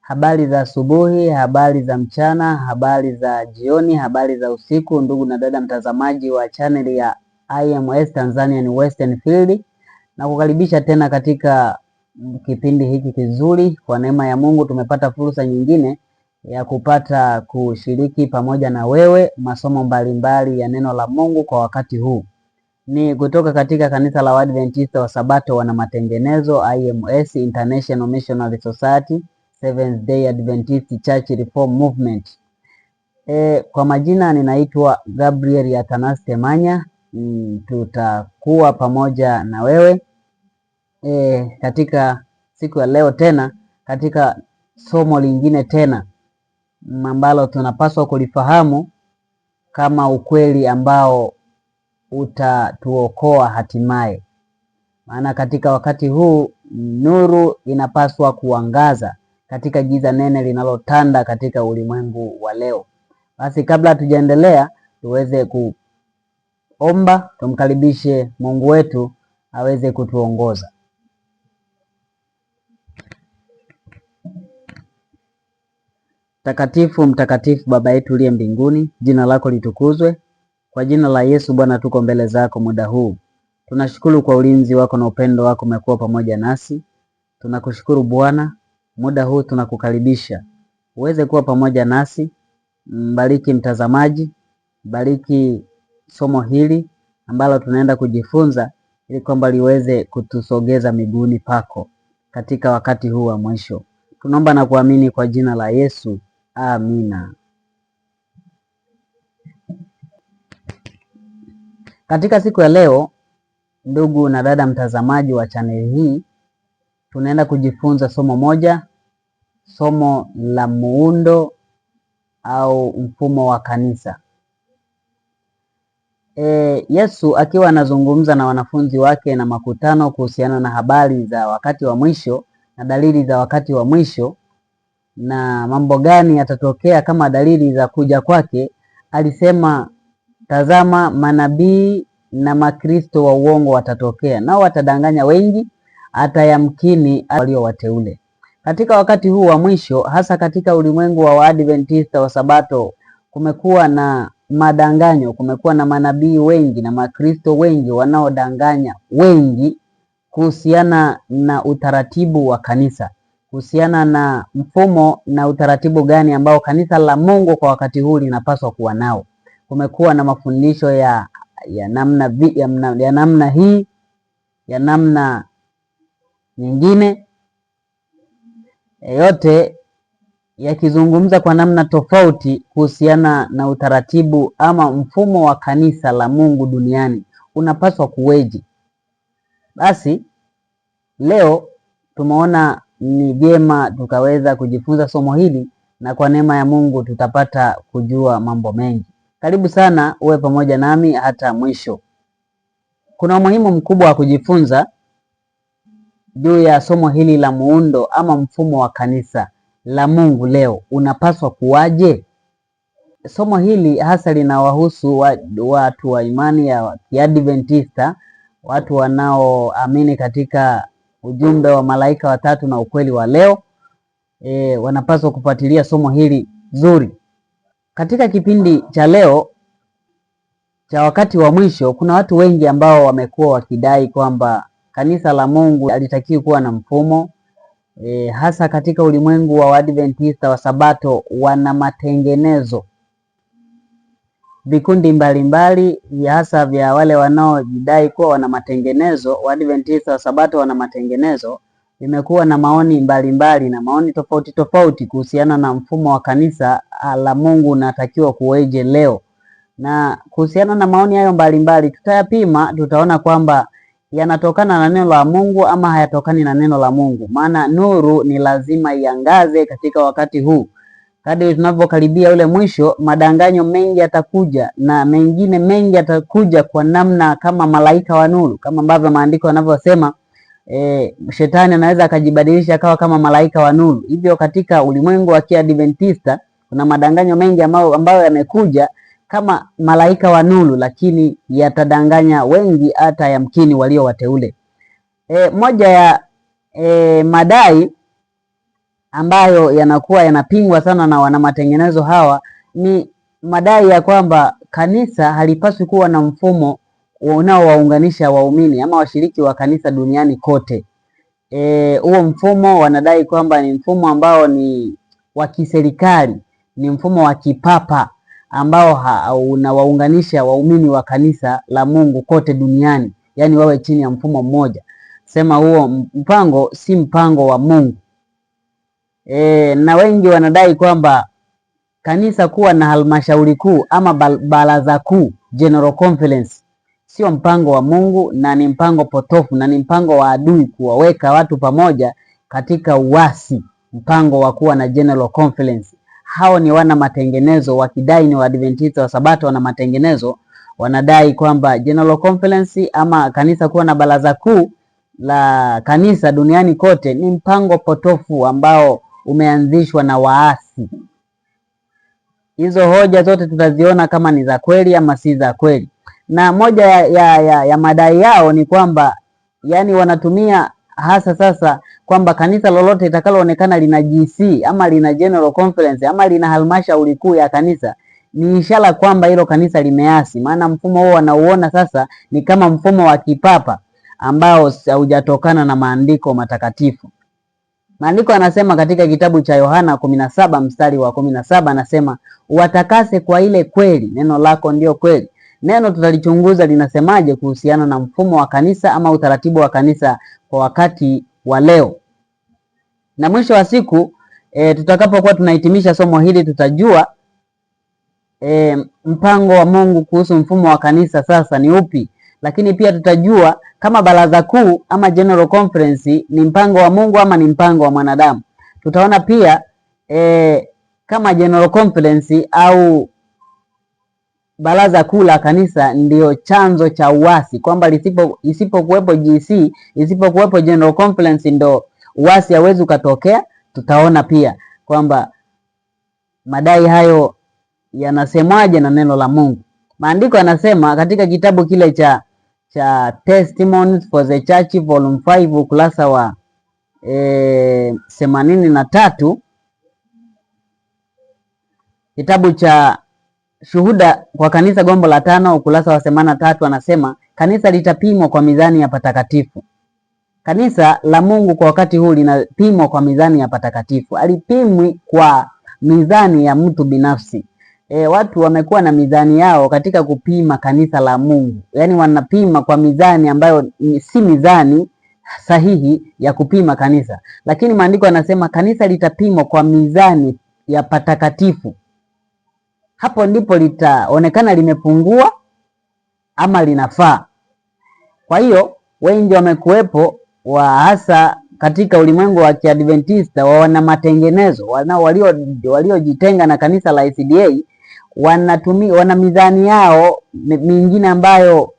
Habari za asubuhi, habari za mchana, habari za jioni, habari za usiku, ndugu na dada mtazamaji wa channel ya IMS Tanzanian Western Field, na kukaribisha tena katika kipindi hiki kizuri. Kwa neema ya Mungu tumepata fursa nyingine ya kupata kushiriki pamoja na wewe masomo mbalimbali ya neno la Mungu kwa wakati huu. Ni kutoka katika kanisa la Waadventista wa Sabato wana matengenezo IMS International Missionary Society Seventh Day Adventist Church Reform Movement. Kwa majina ninaitwa Gabriel Athanasi Temanya. Tutakuwa pamoja na wewe katika siku ya leo tena katika somo lingine tena ambalo tunapaswa kulifahamu kama ukweli ambao utatuokoa hatimaye. Maana katika wakati huu nuru inapaswa kuangaza katika giza nene linalotanda katika ulimwengu wa leo. Basi kabla hatujaendelea, tuweze kuomba, tumkaribishe Mungu wetu aweze kutuongoza. Mtakatifu, mtakatifu Baba yetu uliye mbinguni, jina lako litukuzwe. Kwa jina la Yesu Bwana, tuko mbele zako muda huu. Tunashukuru kwa ulinzi wako na upendo wako umekuwa pamoja nasi. Tunakushukuru Bwana, muda huu tunakukaribisha uweze kuwa pamoja nasi. Mbariki mtazamaji, bariki somo hili ambalo tunaenda kujifunza, ili kwamba liweze kutusogeza miguuni pako katika wakati huu wa mwisho. Tunaomba na kuamini kwa jina la Yesu, amina. Katika siku ya leo, ndugu na dada mtazamaji wa chaneli hii, tunaenda kujifunza somo moja, somo la muundo au mfumo wa kanisa. Yesu akiwa anazungumza na wanafunzi wake na makutano kuhusiana na habari za wakati wa mwisho na dalili za wakati wa mwisho na mambo gani yatatokea kama dalili za kuja kwake, alisema, tazama, manabii na makristo wa uongo watatokea, nao watadanganya wengi, hata yamkini walio wateule. Katika wakati huu wa mwisho, hasa katika ulimwengu wa Waadventista wa Sabato, kumekuwa na madanganyo, kumekuwa na manabii wengi na makristo wengi wanaodanganya wengi kuhusiana na utaratibu wa kanisa, kuhusiana na mfumo na utaratibu gani ambao kanisa la Mungu kwa wakati huu linapaswa kuwa nao. Kumekuwa na mafundisho ya namna hii, ya namna nyingine, yote yakizungumza kwa namna tofauti kuhusiana na utaratibu ama mfumo wa kanisa la Mungu duniani unapaswa kuweje. Basi leo tumeona ni vyema tukaweza kujifunza somo hili, na kwa neema ya Mungu tutapata kujua mambo mengi. Karibu sana uwe pamoja nami hata mwisho. Kuna umuhimu mkubwa wa kujifunza juu ya somo hili la muundo ama mfumo wa kanisa la Mungu leo unapaswa kuwaje. Somo hili hasa linawahusu watu wa imani ya Kiadventista, watu wanaoamini katika ujumbe wa malaika watatu na ukweli wa leo. Wanapaswa kufuatilia somo hili zuri. Katika kipindi cha leo cha wakati wa mwisho, kuna watu wengi ambao wamekuwa wakidai kwamba kanisa la Mungu halitakiwi kuwa na mfumo. Hasa katika ulimwengu wa Waadventista wa Sabato wana matengenezo. Vikundi mbalimbali hasa vya wale wanaojidai kuwa wana matengenezo, Waadventista wa Sabato wana matengenezo, vimekuwa na maoni mbalimbali na maoni tofauti tofauti kuhusiana na mfumo wa kanisa la Mungu unatakiwa kuweje leo. Na kuhusiana na maoni hayo mbalimbali, tutayapima, tutaona kwamba yanatokana na neno la Mungu ama hayatokani na neno la Mungu. Maana nuru ni lazima iangaze katika wakati huu. Kadri tunavyokaribia ule mwisho, madanganyo mengi yatakuja, na mengine mengi yatakuja kwa namna kama malaika wa nuru, kama ambavyo maandiko yanavyosema. Shetani anaweza akajibadilisha akawa kama malaika wa nuru. Hivyo katika ulimwengu wa Kiadventista kuna madanganyo mengi ambayo yamekuja kama malaika wa nuru, lakini yatadanganya wengi, hata yamkini walio wateule. Moja ya madai ambayo yanakuwa yanapingwa sana na wana matengenezo hawa ni madai ya kwamba kanisa halipaswi kuwa na mfumo unaowaunganisha waumini ama washiriki wa kanisa duniani kote. Huo mfumo wanadai kwamba ni mfumo ambao ni wa kiserikali, ni mfumo wa kipapa ambao unawaunganisha waumini wa kanisa la Mungu kote duniani, yaani wawe chini ya mfumo mmoja. Sema huo mpango si mpango wa Mungu. Na wengi wanadai kwamba kanisa kuwa na halmashauri kuu ama baraza kuu, General Conference, sio mpango wa Mungu na ni mpango potofu na ni mpango wa adui kuwaweka watu pamoja katika uasi, mpango wa kuwa na General Conference. Hao ni wana matengenezo wakidai ni Waadventista wa Sabato wana matengenezo, wanadai kwamba General Conference ama kanisa kuwa na baraza kuu la kanisa duniani kote ni mpango potofu ambao umeanzishwa na waasi. Hizo hoja zote tutaziona kama ni za kweli ama si za kweli. Na moja ya madai yao ni kwamba yani wanatumia hasa sasa kwamba kanisa lolote litakaloonekana lina GC ama lina General Conference ama lina halmashauri kuu ya kanisa ni ishara kwamba hilo kanisa limeasi. Maana mfumo huo wanauona sasa ni kama mfumo wa kipapa ambao haujatokana na maandiko matakatifu. Maandiko anasema katika kitabu cha Yohana 17 mstari wa 17 anasema, watakase kwa ile kweli, neno lako ndio kweli. Neno tutalichunguza linasemaje kuhusiana na mfumo wa kanisa ama utaratibu wa kanisa kwa wakati wa leo. Na mwisho wa siku tutakapokuwa tunahitimisha somo hili tutajua mpango wa Mungu kuhusu mfumo wa kanisa sasa ni upi. Lakini pia tutajua kama baraza kuu ama General Conference ni mpango wa Mungu ama ni mpango wa mwanadamu. Tutaona pia kama General Conference au baraza kuu la kanisa ndio chanzo cha uasi, kwamba isipokuwepo GC, isipokuwepo General Conference ndo uasi hauwezi ukatokea. Tutaona pia kwamba madai hayo yanasemwaje na neno la Mungu. Maandiko yanasema katika kitabu kile cha Testimonies for the Church volume 5 ukurasa wa 83, kitabu cha Shuhuda kwa Kanisa gombo la 5 ukurasa wa 83, anasema kanisa litapimwa kwa mizani ya patakatifu. Kanisa la Mungu kwa wakati huu linapimwa kwa mizani ya patakatifu, alipimwi kwa mizani ya mtu binafsi. Watu wamekuwa na mizani yao katika kupima kanisa la Mungu, yaani wanapima kwa mizani ambayo si mizani sahihi ya kupima kanisa. Lakini maandiko yanasema kanisa litapimwa kwa mizani ya patakatifu. Hapo ndipo litaonekana limepungua ama linafaa. Kwa hiyo wengi wamekuwepo hasa katika ulimwengu wa Kiadventista wana matengenezo waliojitenga na kanisa la SDA, wana mizani yao mingine ambayo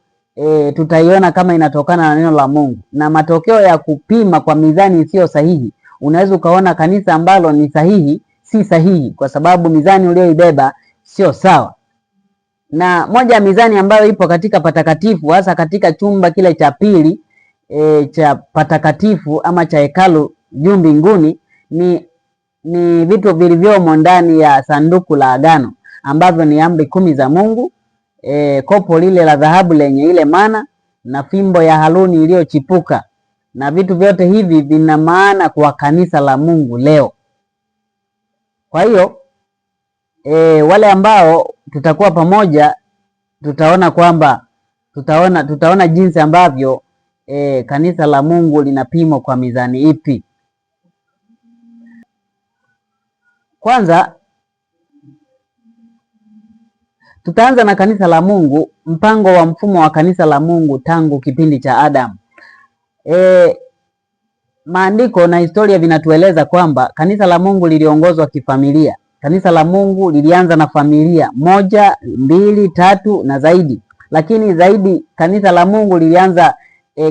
tutaiona kama inatokana na neno la Mungu, na matokeo ya kupima kwa mizani isiyo sahihi, unaweza ukaona kanisa ambalo ni sahihi si sahihi kwa sababu mizani ulioibeba sio sawa. Na moja ya mizani ambayo ipo katika patakatifu, hasa katika chumba kile cha pili cha patakatifu ama cha hekalu juu mbinguni, ni vitu vilivyomo ndani ya sanduku la agano ambavyo ni amri 10 za Mungu, kopo lile la dhahabu lenye ile mana na fimbo ya Haruni iliyochipuka. Na vitu vyote hivi vina maana kwa kanisa la Mungu leo. Kwa hiyo wale ambao tutakuwa pamoja tutaona kwamba tutaona jinsi ambavyo kanisa la Mungu linapimwa kwa mizani ipi. Kwanza tutaanza na kanisa la Mungu, mpango wa mfumo wa kanisa la Mungu tangu kipindi cha Adam. Maandiko na historia vinatueleza kwamba kanisa la Mungu liliongozwa kifamilia. Kanisa la Mungu lilianza na familia 1, 2, 3 na zaidi. Lakini zaidi kanisa la Mungu lilianza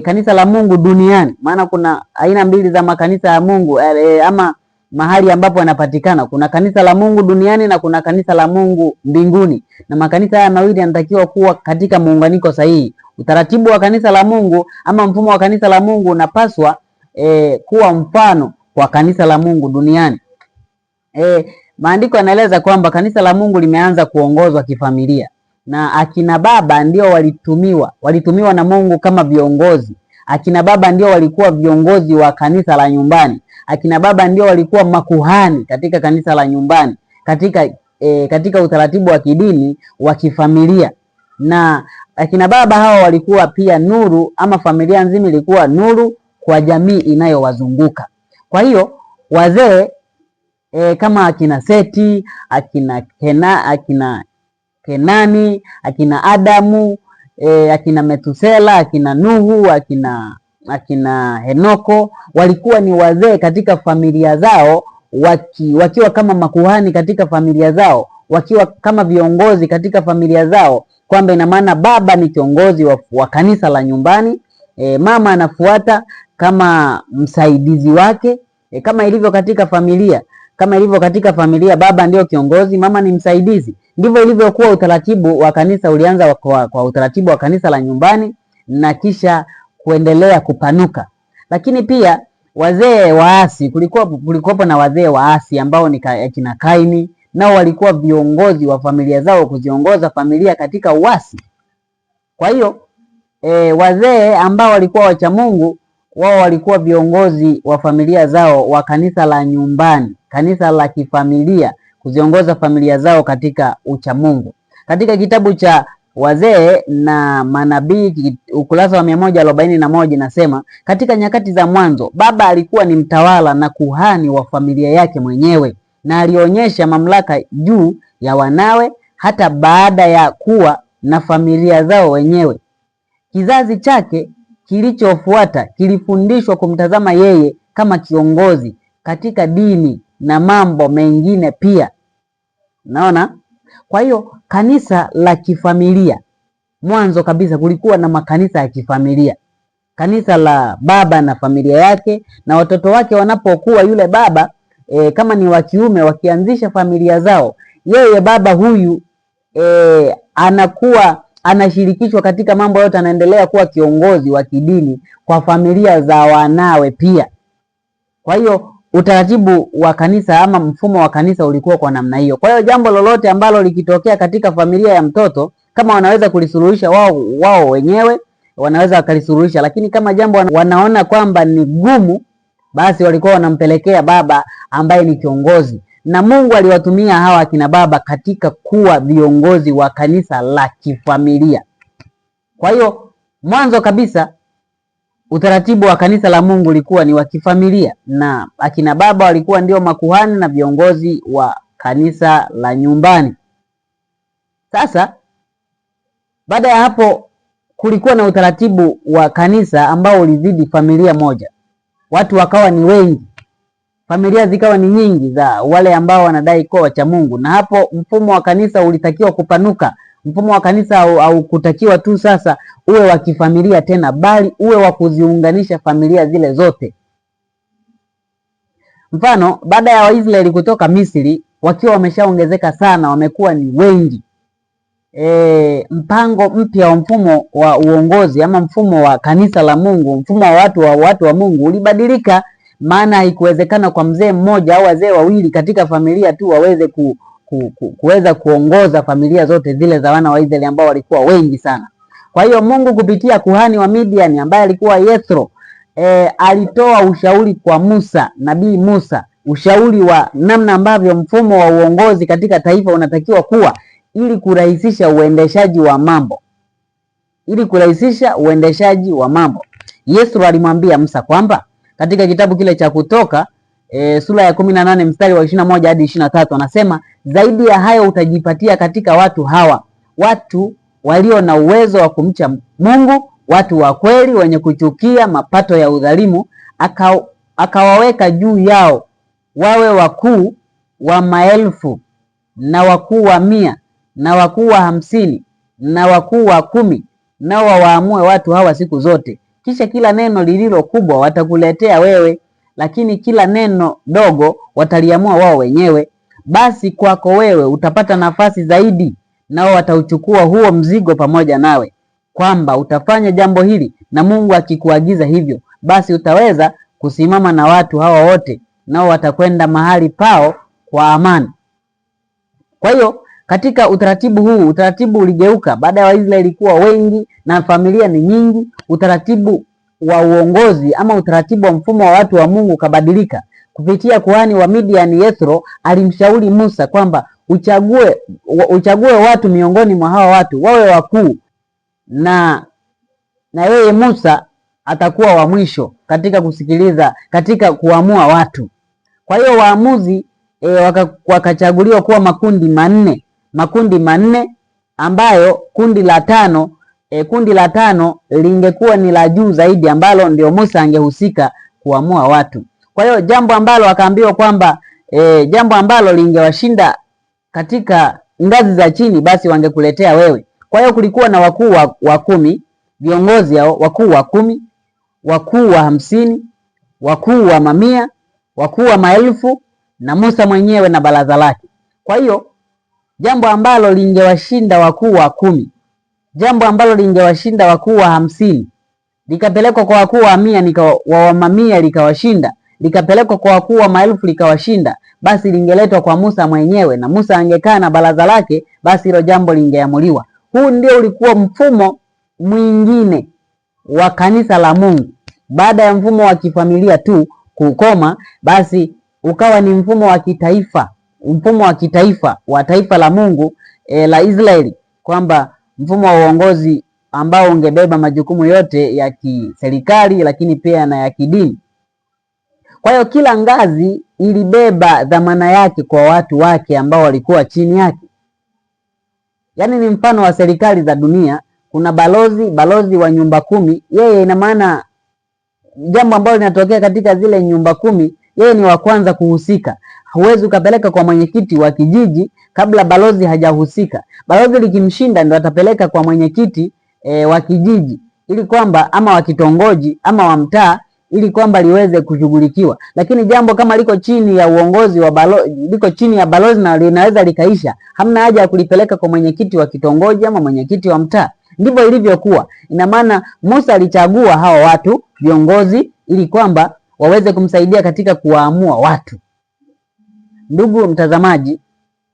kanisa la Mungu duniani. Maana kuna aina mbili za makanisa ya Mungu ama mahali ambapo yanapatikana. Kuna kanisa la Mungu duniani na kuna kanisa la Mungu mbinguni. Na makanisa haya mawili yanatakiwa kuwa katika muunganiko sahihi. Utaratibu wa kanisa la Mungu ama mfumo wa kanisa la Mungu unapaswa kuwa mfano kwa kanisa la Mungu duniani. Maandiko yanaeleza kwamba kanisa la Mungu limeanza kuongozwa kifamilia, na akina baba ndio walitumiwa na Mungu kama viongozi. Akina baba ndio walikuwa viongozi wa kanisa la nyumbani. Akina baba ndio walikuwa makuhani katika kanisa la nyumbani, katika utaratibu wa kidini wa kifamilia. Na akina baba hawa walikuwa pia nuru, ama familia nzima ilikuwa nuru kwa jamii inayowazunguka. Kwa hiyo wazee kama akina Seti, akina Kenani, akina Adamu, akina Metusela, akina Nuhu, akina Henoko walikuwa ni wazee katika familia zao, wakiwa kama makuhani katika familia zao, wakiwa kama viongozi katika familia zao, kwamba ina maana baba ni kiongozi wa kanisa la nyumbani, mama anafuata kama msaidizi wake, kama ilivyo katika familia. Kama ilivyo katika familia, baba ndio kiongozi, mama ni msaidizi. Ndivyo ilivyokuwa utaratibu wa kanisa. Ulianza kwa utaratibu wa kanisa la nyumbani na kisha kuendelea kupanuka. Lakini pia wazee waasi, kulikuwa na wazee waasi ambao ni kina Kaini, nao walikuwa viongozi wa familia zao, kuziongoza familia katika uasi. Kwa hiyo wazee ambao walikuwa wacha Mungu, wao walikuwa viongozi wa familia zao wa kanisa la nyumbani, kanisa la kifamilia, kuziongoza familia zao katika uchamungu. Katika kitabu cha Wazee na Manabii ukurasa wa 141 nasema, katika nyakati za mwanzo baba alikuwa ni mtawala na kuhani wa familia yake mwenyewe, na alionyesha mamlaka juu ya wanawe hata baada ya kuwa na familia zao wenyewe. Kizazi chake kilichofuata kilifundishwa kumtazama yeye kama kiongozi katika dini na mambo mengine pia. Naona? Kwa hiyo kanisa la kifamilia, mwanzo kabisa kulikuwa na makanisa ya kifamilia. Kanisa la baba na familia yake na watoto wake wanapokuwa, yule baba kama ni wa kiume, wakianzisha familia zao, yeye baba huyu anakuwa anashirikishwa katika mambo yote, anaendelea kuwa kiongozi wa kidini kwa familia za wanawe pia. Kwa hiyo utaratibu wa kanisa ama mfumo wa kanisa ulikuwa kwa namna hiyo. Kwa hiyo jambo lolote ambalo likitokea katika familia ya mtoto, kama wanaweza kulisuluhisha wao wenyewe, wanaweza wakalisuluhisha, lakini kama jambo wanaona kwamba ni gumu, basi walikuwa wanampelekea baba ambaye ni kiongozi. Na Mungu aliwatumia hawa akina baba katika kuwa viongozi wa kanisa la kifamilia. Kwa hiyo mwanzo kabisa utaratibu wa kanisa la Mungu ulikuwa ni wa kifamilia, na akina baba walikuwa ndio makuhani na viongozi wa kanisa la nyumbani. Sasa baada ya hapo kulikuwa na utaratibu wa kanisa ambao ulizidi familia moja. Watu wakawa ni wengi, familia zikawa ni nyingi za wale ambao wanadai kuwa wacha Mungu, na hapo mfumo wa kanisa ulitakiwa kupanuka. Mfumo wa kanisa au kutakiwa tu sasa uwe wa kifamilia tena, bali uwe wa kuziunganisha familia zile zote. Mfano, baada ya Waisraeli kutoka Misri wakiwa wameshaongezeka sana, wamekuwa ni wengi, mpango mpya wa mfumo wa uongozi ama mfumo wa kanisa la Mungu, mfumo wa watu wa Mungu ulibadilika. Maana haikuwezekana kwa mzee mmoja au wazee wawili katika familia tu waweze kuweza kuongoza familia zote zile za wana wa Israeli ambao walikuwa wengi sana. Kwa hiyo Mungu kupitia kuhani wa Midian ambaye alikuwa Yethro, alitoa ushauri kwa Musa, nabii Musa, ushauri wa namna ambavyo mfumo wa uongozi katika taifa unatakiwa kuwa, ili kurahisisha uendeshaji wa mambo. Yethro alimwambia Musa kwamba katika kitabu kile cha Kutoka sura ya 18 mstari wa 21 hadi 23 anasema, zaidi ya hayo utajipatia katika watu hawa watu walio na uwezo wa kumcha Mungu, watu wa kweli wenye kuchukia mapato ya udhalimu, akawaweka juu yao wawe wakuu wa maelfu na wakuu wa 100 na wakuu wa 50 na wakuu wa 10, nao waamue watu hawa siku zote. Kisha kila neno lililo kubwa watakuletea wewe, lakini kila neno dogo wataliamua wao wenyewe. Basi kwako wewe utapata nafasi zaidi, nao watauchukua huo mzigo pamoja nawe, kwamba utafanya jambo hili, na Mungu akikuagiza hivyo, basi utaweza kusimama na watu hawa wote nao watakwenda mahali pao kwa amani. Kwa hiyo katika utaratibu huu, utaratibu uligeuka baada ya Waisraeli kuwa wengi na familia ni nyingi. Utaratibu wa uongozi ama utaratibu wa mfumo wa watu wa Mungu ukabadilika kupitia kuhani wa Midian Yethro. Alimshauri Musa kwamba uchague watu miongoni mwa hawa watu wawe wakuu, na yeye Musa atakuwa wa mwisho katika kusikiliza, katika kuamua watu. Kwa hiyo waamuzi wakachaguliwa kuwa makundi manne ambayo kundi la tano lingekuwa ni la juu zaidi, ambalo ndio Musa angehusika kuamua watu. Kwa hiyo jambo ambalo akaambiwa kwamba jambo ambalo lingewashinda katika ngazi za chini, basi wangekuletea wewe. Kwa hiyo kulikuwa na wakuu wa 10, viongozi hao wakuu wa 10, wakuu wa 50, wakuu wa mamia, wakuu wa maelfu na Musa mwenyewe na baraza lake. Kwa hiyo jambo ambalo lingewashinda wakuu wa 10, jambo ambalo lingewashinda wakuu wa 50 likapelekwa kwa wakuu wa 100 wa mamia likawashinda, likapelekwa kwa wakuu wa maelfu likawashinda, basi lingeletwa kwa Musa mwenyewe na Musa angekaa na baraza lake, basi hilo jambo lingeamuliwa. Huu ndio ulikuwa mfumo mwingine wa kanisa la Mungu. Baada ya mfumo wa kifamilia tu kukoma, basi ukawa ni mfumo wa kitaifa, mfumo wa kitaifa wa taifa la Mungu la Israeli, kwamba mfumo wa uongozi ambao ungebeba majukumu yote ya kiserikali lakini pia na ya kidini. Kwa hiyo kila ngazi ilibeba dhamana yake kwa watu wake ambao walikuwa chini yake. Yaani ni mfano wa serikali za dunia, kuna balozi wa nyumba 10, yeye ina maana jambo ambalo linatokea katika zile nyumba 10, yeye ni wa kwanza kuhusika. Huwezi ukapeleka kwa mwenyekiti wa kijiji kabla balozi hajahusika. Balozi likimshinda ndio atapeleka kwa mwenyekiti wa kijiji, ili kwamba ama wa kitongoji ama wa mtaa, ili kwamba liweze kushughulikiwa. Lakini jambo kama liko chini ya uongozi wa balozi, liko chini ya balozi na linaweza likaisha, hamna haja ya kulipeleka kwa mwenyekiti wa kitongoji ama mwenyekiti wa mtaa. Ndivyo ilivyokuwa. Ina maana Musa alichagua hawa watu viongozi ili kwamba waweze kumsaidia katika kuwaamua watu. Ndugu mtazamaji,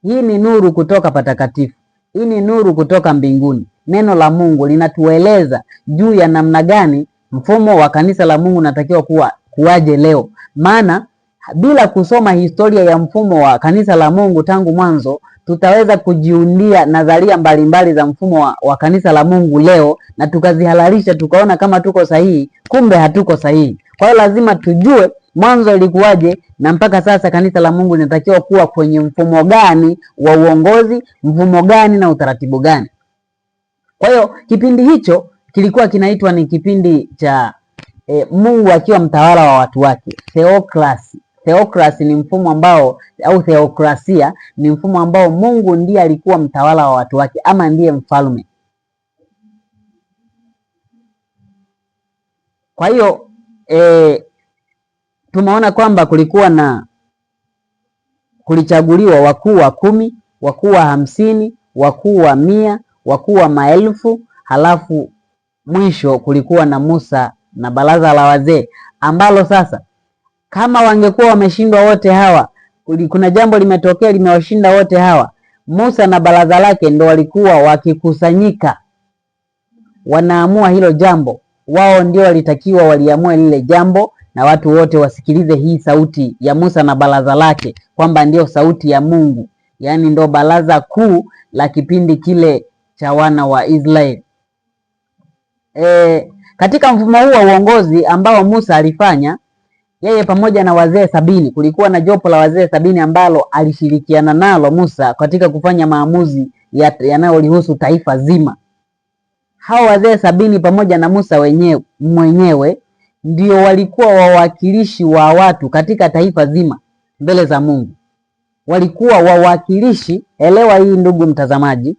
hii ni nuru kutoka patakatifu. Hii ni nuru kutoka mbinguni. Neno la Mungu linatueleza juu ya namna gani mfumo wa kanisa la Mungu unatakiwa kuwaje leo. Maana bila kusoma historia ya mfumo wa kanisa la Mungu tangu mwanzo, tutaweza kujiundia nadharia mbalimbali za mfumo wa kanisa la Mungu leo na tukazihalalisha, tukaona kama tuko sahihi, kumbe hatuko sahihi. Kwa hiyo lazima tujue mwanzo ilikuwaje na mpaka sasa kanisa la Mungu linatakiwa kuwa kwenye mfumo gani wa uongozi, mfumo gani na utaratibu gani. Kwa hiyo kipindi hicho kilikuwa kinaitwa ni kipindi cha Mungu akiwa mtawala wa watu wake, theokrasi. Theokrasi ni mfumo ambao, au theokrasia ni mfumo ambao Mungu ndiye alikuwa mtawala wa watu wake ama ndiye mfalme. Kwa hiyo tumeona kwamba kulichaguliwa wakuu wa 10, wakuu wa 50, wakuu wa 100, wakuu wa maelfu, halafu mwisho kulikuwa na Musa na baraza la wazee, ambalo sasa kama wangekuwa wameshindwa wote hawa, kuna jambo limetokea limewashinda wote hawa, Musa na baraza lake ndo walikuwa wakikusanyika wanaamua hilo jambo. Wao ndio walitakiwa waliamua lile jambo na watu wote wasikilize hii sauti ya Musa na baraza lake, kwamba ndio sauti ya Mungu, yaani ndo baraza kuu la kipindi kile cha wana wa Israeli. Katika mfumo huu wa uongozi ambao Musa alifanya yeye pamoja na wazee 70, kulikuwa na jopo la wazee 70 ambalo alishirikiana nalo Musa katika kufanya maamuzi yanayolihusu taifa zima. Hao wazee 70 pamoja na Musa mwenyewe ndio walikuwa wawakilishi wa watu katika taifa zima mbele za Mungu. Walikuwa wawakilishi. Elewa hii ndugu mtazamaji,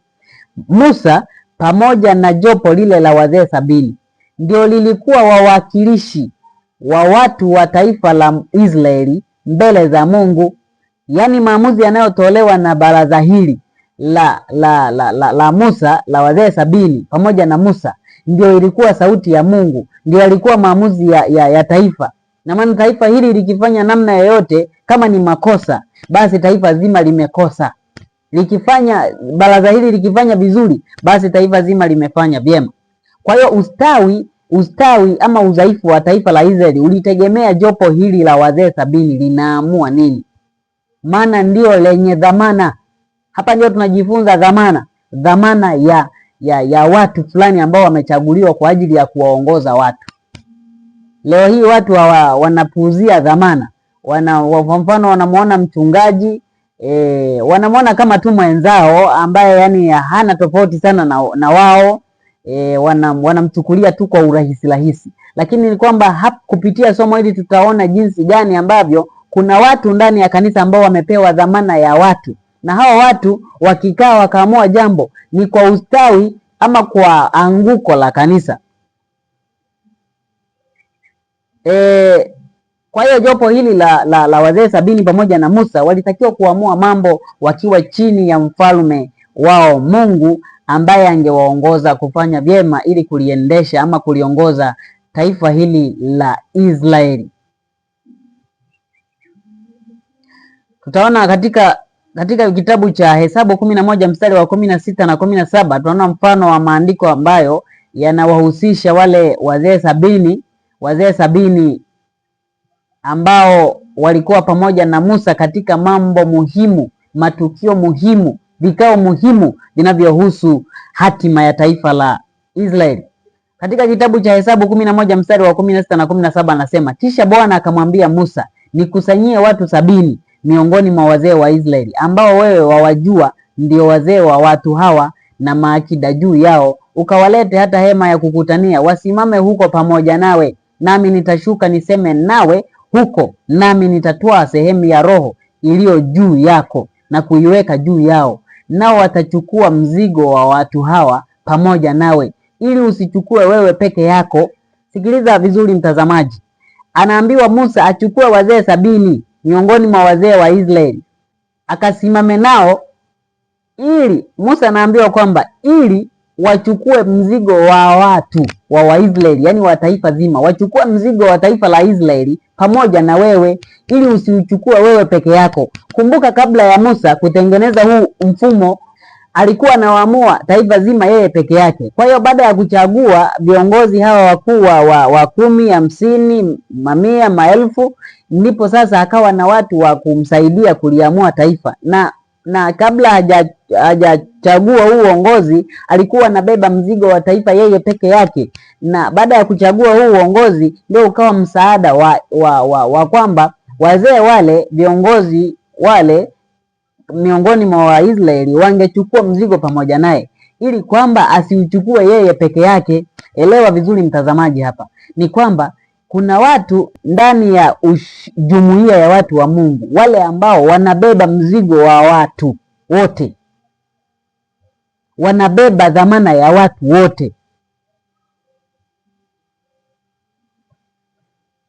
Musa pamoja na jopo lile la wazee 70 ndio lilikuwa wawakilishi wa watu wa taifa la Israeli mbele za Mungu. Yaani maamuzi yanayotolewa na baraza hili la Musa, la wazee 70 pamoja na Musa, ndio ilikuwa sauti ya Mungu, ndio ilikuwa maamuzi ya taifa. Na maana taifa hili likifanya namna yoyote, kama ni makosa, basi taifa zima limekosa. Likifanya baraza hili likifanya vizuri, basi taifa zima limefanya vyema. Kwa hiyo ustawi ama udhaifu wa taifa la Israeli ulitegemea jopo hili la wazee 70 linaamua nini, maana ndio lenye dhamana. Hapa ndio tunajifunza dhamana ya watu fulani ambao wamechaguliwa kwa ajili ya kuwaongoza watu. Leo hii watu wanapuuzia dhamana. Kwa mfano wanamuona mchungaji wanamwona kama tu mwenzao ambaye yani hana tofauti sana na wao, wanamchukulia tu kwa urahisi. Lakini ni kwamba kupitia somo hili tutaona jinsi gani ambavyo kuna watu ndani ya kanisa ambao wamepewa dhamana ya watu, na hao watu wakikaa wakaamua jambo ni kwa ustawi ama kwa anguko la kanisa. Kwa hiyo jopo hili la wazee 70 pamoja na Musa walitakiwa kuamua mambo wakiwa chini ya mfalme wao Mungu, ambaye angewaongoza kufanya vyema ili kuliendesha ama kuliongoza taifa hili la Israeli. Tutaona katika kitabu cha Hesabu 11 mstari wa 16 na 17, tunaona mfano wa maandiko ambayo yanawahusisha wale wazee sabini ambao walikuwa pamoja na Musa katika mambo muhimu, matukio muhimu, vikao muhimu vinavyohusu hatima ya taifa la Israeli. Katika kitabu cha Hesabu 11 mstari wa 16 na 17 anasema, kisha Bwana akamwambia Musa, nikusanyie watu 70 miongoni mwa wazee wa Israeli, ambao wewe wawajua ndio wazee wa watu hawa na maakida juu yao, ukawalete hata hema ya kukutania, wasimame huko pamoja nawe, nami nitashuka niseme nawe huko, nami nitatwaa sehemu ya roho iliyo juu yako na kuiweka juu yao, nao watachukua mzigo wa watu hawa pamoja nawe, ili usichukue wewe peke yako. Sikiliza vizuri mtazamaji, anaambiwa Musa achukue wazee 70 miongoni mwa wazee wa Israeli akasimame nao, ili Musa anaambiwa kwamba ili wachukue mzigo wa watu wa Waisraeli, yani wa taifa zima, wachukue mzigo wa taifa la Israeli pamoja na wewe, ili usiuchukue wewe peke yako. Kumbuka, kabla ya Musa kutengeneza huu mfumo alikuwa anawaamua taifa zima yeye peke yake. Kwa hiyo baada ya kuchagua viongozi hawa wakuu wa 10, 50, mamia, maelfu, ndipo sasa akawa na watu wa kumsaidia kuliamua taifa. Na kabla hajachagua huu uongozi alikuwa anabeba mzigo wa taifa yeye peke yake, na baada ya kuchagua huu uongozi ndio ukawa msaada wa kwamba wazee wale, viongozi wale miongoni mwa Waisraeli wangechukua mzigo pamoja naye, ili kwamba asiuchukue yeye peke yake. Elewa vizuri mtazamaji, hapa ni kwamba kuna watu ndani ya jumuiya ya watu wa Mungu, wale ambao wanabeba mzigo wa watu wote, wanabeba dhamana ya watu wote.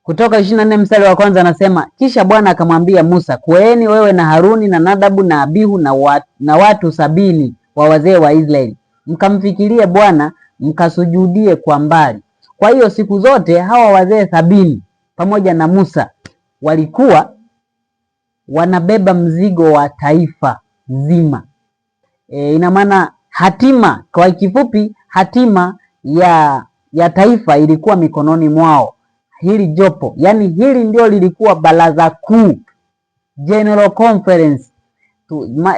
Kutoka 24 mstari wa kwanza anasema, kisha Bwana akamwambia Musa, kweeni wewe na Haruni na Nadabu na Abihu na watu 70 wa wazee wa Israeli, mkamfikirie Bwana, mkasujudie kwa mbali. Kwa hiyo siku zote hawa wazee 70 pamoja na Musa walikuwa wanabeba mzigo wa taifa zima. Ina maana hatima, kwa kifupi, hatima ya taifa ilikuwa mikononi mwao. Hili jopo, yani hili ndio lilikuwa baraza kuu, General Conference.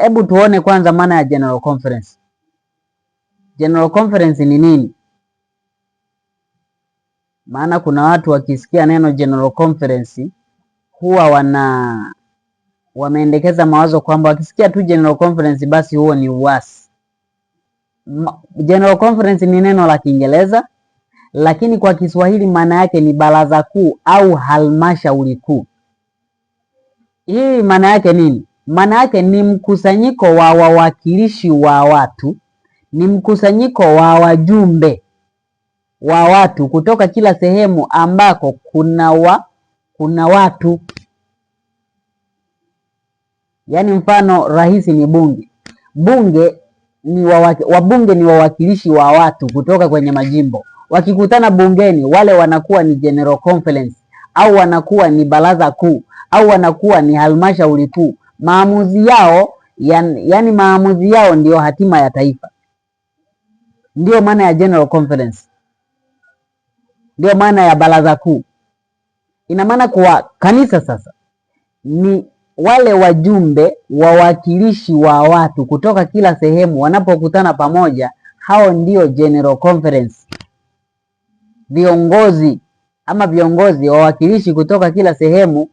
Hebu tuone kwanza maana ya General Conference. General Conference ni nini? Maana kuna watu wakisikia neno General Conference huwa wameendekeza mawazo kwamba wakisikia tu General Conference basi huo ni uasi. General Conference ni neno la Kiingereza, lakini kwa Kiswahili maana yake ni baraza kuu au halmashauri kuu. Hii maana yake nini? Maana yake ni mkusanyiko wa wawakilishi wa watu, ni mkusanyiko wa wajumbe wa watu kutoka kila sehemu ambako kuna watu. Yaani mfano rahisi ni bunge. Wabunge ni wawakilishi wa watu kutoka kwenye majimbo. Wakikutana bungeni, wale wanakuwa ni General Conference au wanakuwa ni baraza kuu au wanakuwa ni halmashauri kuu. Maamuzi yao yani maamuzi yao ndiyo hatima ya taifa. Ndiyo maana ya General Conference, ndiyo maana ya baraza kuu. Ina maana kwa kanisa sasa ni wale wajumbe, wawakilishi wa watu kutoka kila sehemu wanapokutana pamoja, hao ndio General Conference. Viongozi wawakilishi kutoka kila sehemu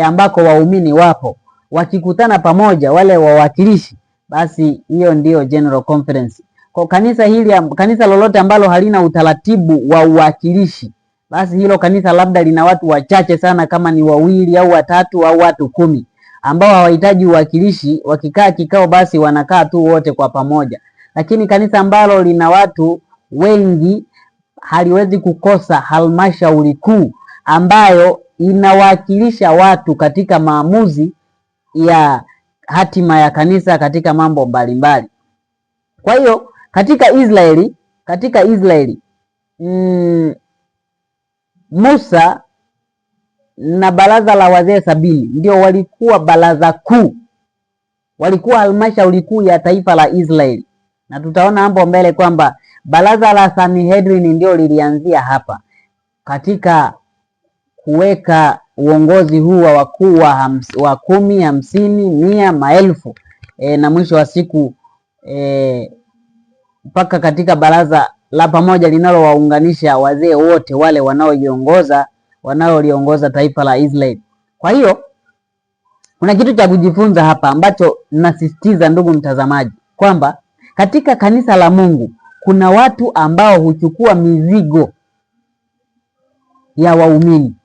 ambako waumini wapo, wakikutana pamoja wale wawakilishi, basi hiyo ndio General Conference. Kwa kanisa lolote ambalo halina utaratibu wa uwakilishi, basi hilo kanisa labda lina watu wachache sana, kama ni wawili au watatu au watu 10 ambao hawahitaji uwakilishi. Wakikaa kikao, basi wanakaa tu wote kwa pamoja. Lakini kanisa ambalo lina watu wengi haliwezi kukosa halmashauri kuu ambayo inawakilisha watu katika maamuzi ya hatima ya kanisa katika mambo mbalimbali. Kwa hiyo katika Israeli Musa na baraza la wazee 70 ndio walikuwa baraza kuu, walikuwa halmashauri kuu ya taifa la Israeli, na tutaona hapo mbele kwamba baraza la Sanhedrin ndio lilianzia hapa katika kuweka uongozi huu wa wakuu wa 10, 50, 100, maelfu na mwisho wa siku mpaka katika baraza la pamoja linalowaunganisha wazee wote wale wanaoliongoza taifa la Israeli. Kwa hiyo kuna kitu cha kujifunza hapa ambacho nasisitiza, ndugu mtazamaji, kwamba katika kanisa la Mungu kuna watu ambao huchukua mizigo ya waumini.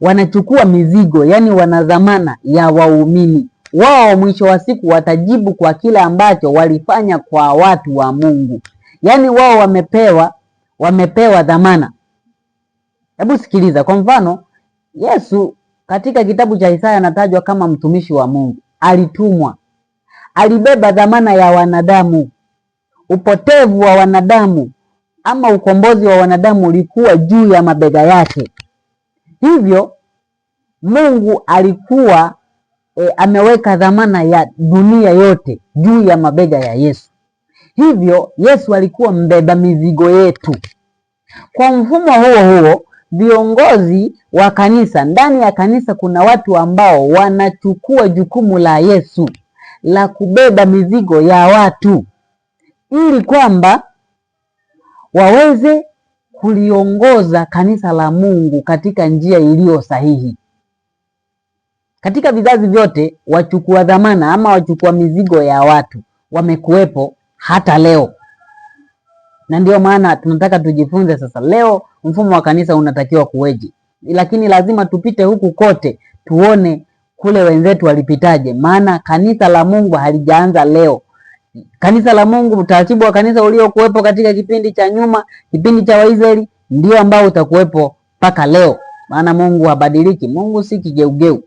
Wanachukua mizigo, yani wana dhamana ya waumini. Wao mwisho wa siku watajibu kwa kile ambacho walifanya kwa watu wa Mungu. Yani wao wamepewa dhamana. Hebu sikiliza, kwa mfano Yesu katika kitabu cha Isaya anatajwa kama mtumishi wa Mungu. Alitumwa, alibeba dhamana ya wanadamu. Upotevu wa wanadamu ama ukombozi wa wanadamu ulikuwa juu ya mabega yake. Hivyo Mungu alikuwa ameweka dhamana ya dunia yote juu ya mabega ya Yesu. Hivyo Yesu alikuwa mbeba mizigo yetu. Kwa mfumo huo viongozi wa kanisa, ndani ya kanisa kuna watu ambao wanachukua jukumu la Yesu la kubeba mizigo ya watu, ili kwamba waweze kuliongoza kanisa la Mungu katika njia iliyo sahihi. Katika vizazi vyote wachukua dhamana ama wachukua mizigo ya watu wamekuwepo hata leo, na ndio maana tunataka tujifunze sasa leo mfumo wa kanisa unatakiwa kuweje. Lakini lazima tupite huku kote tuone kule wenzetu walipitaje, maana kanisa la Mungu halijaanza leo. Kanisa la Mungu, utaratibu wa kanisa uliokuwepo katika kipindi cha nyuma, kipindi cha Waisraeli, ndio ambao utakuwepo mpaka leo, maana Mungu habadiliki. Mungu si kigeugeu.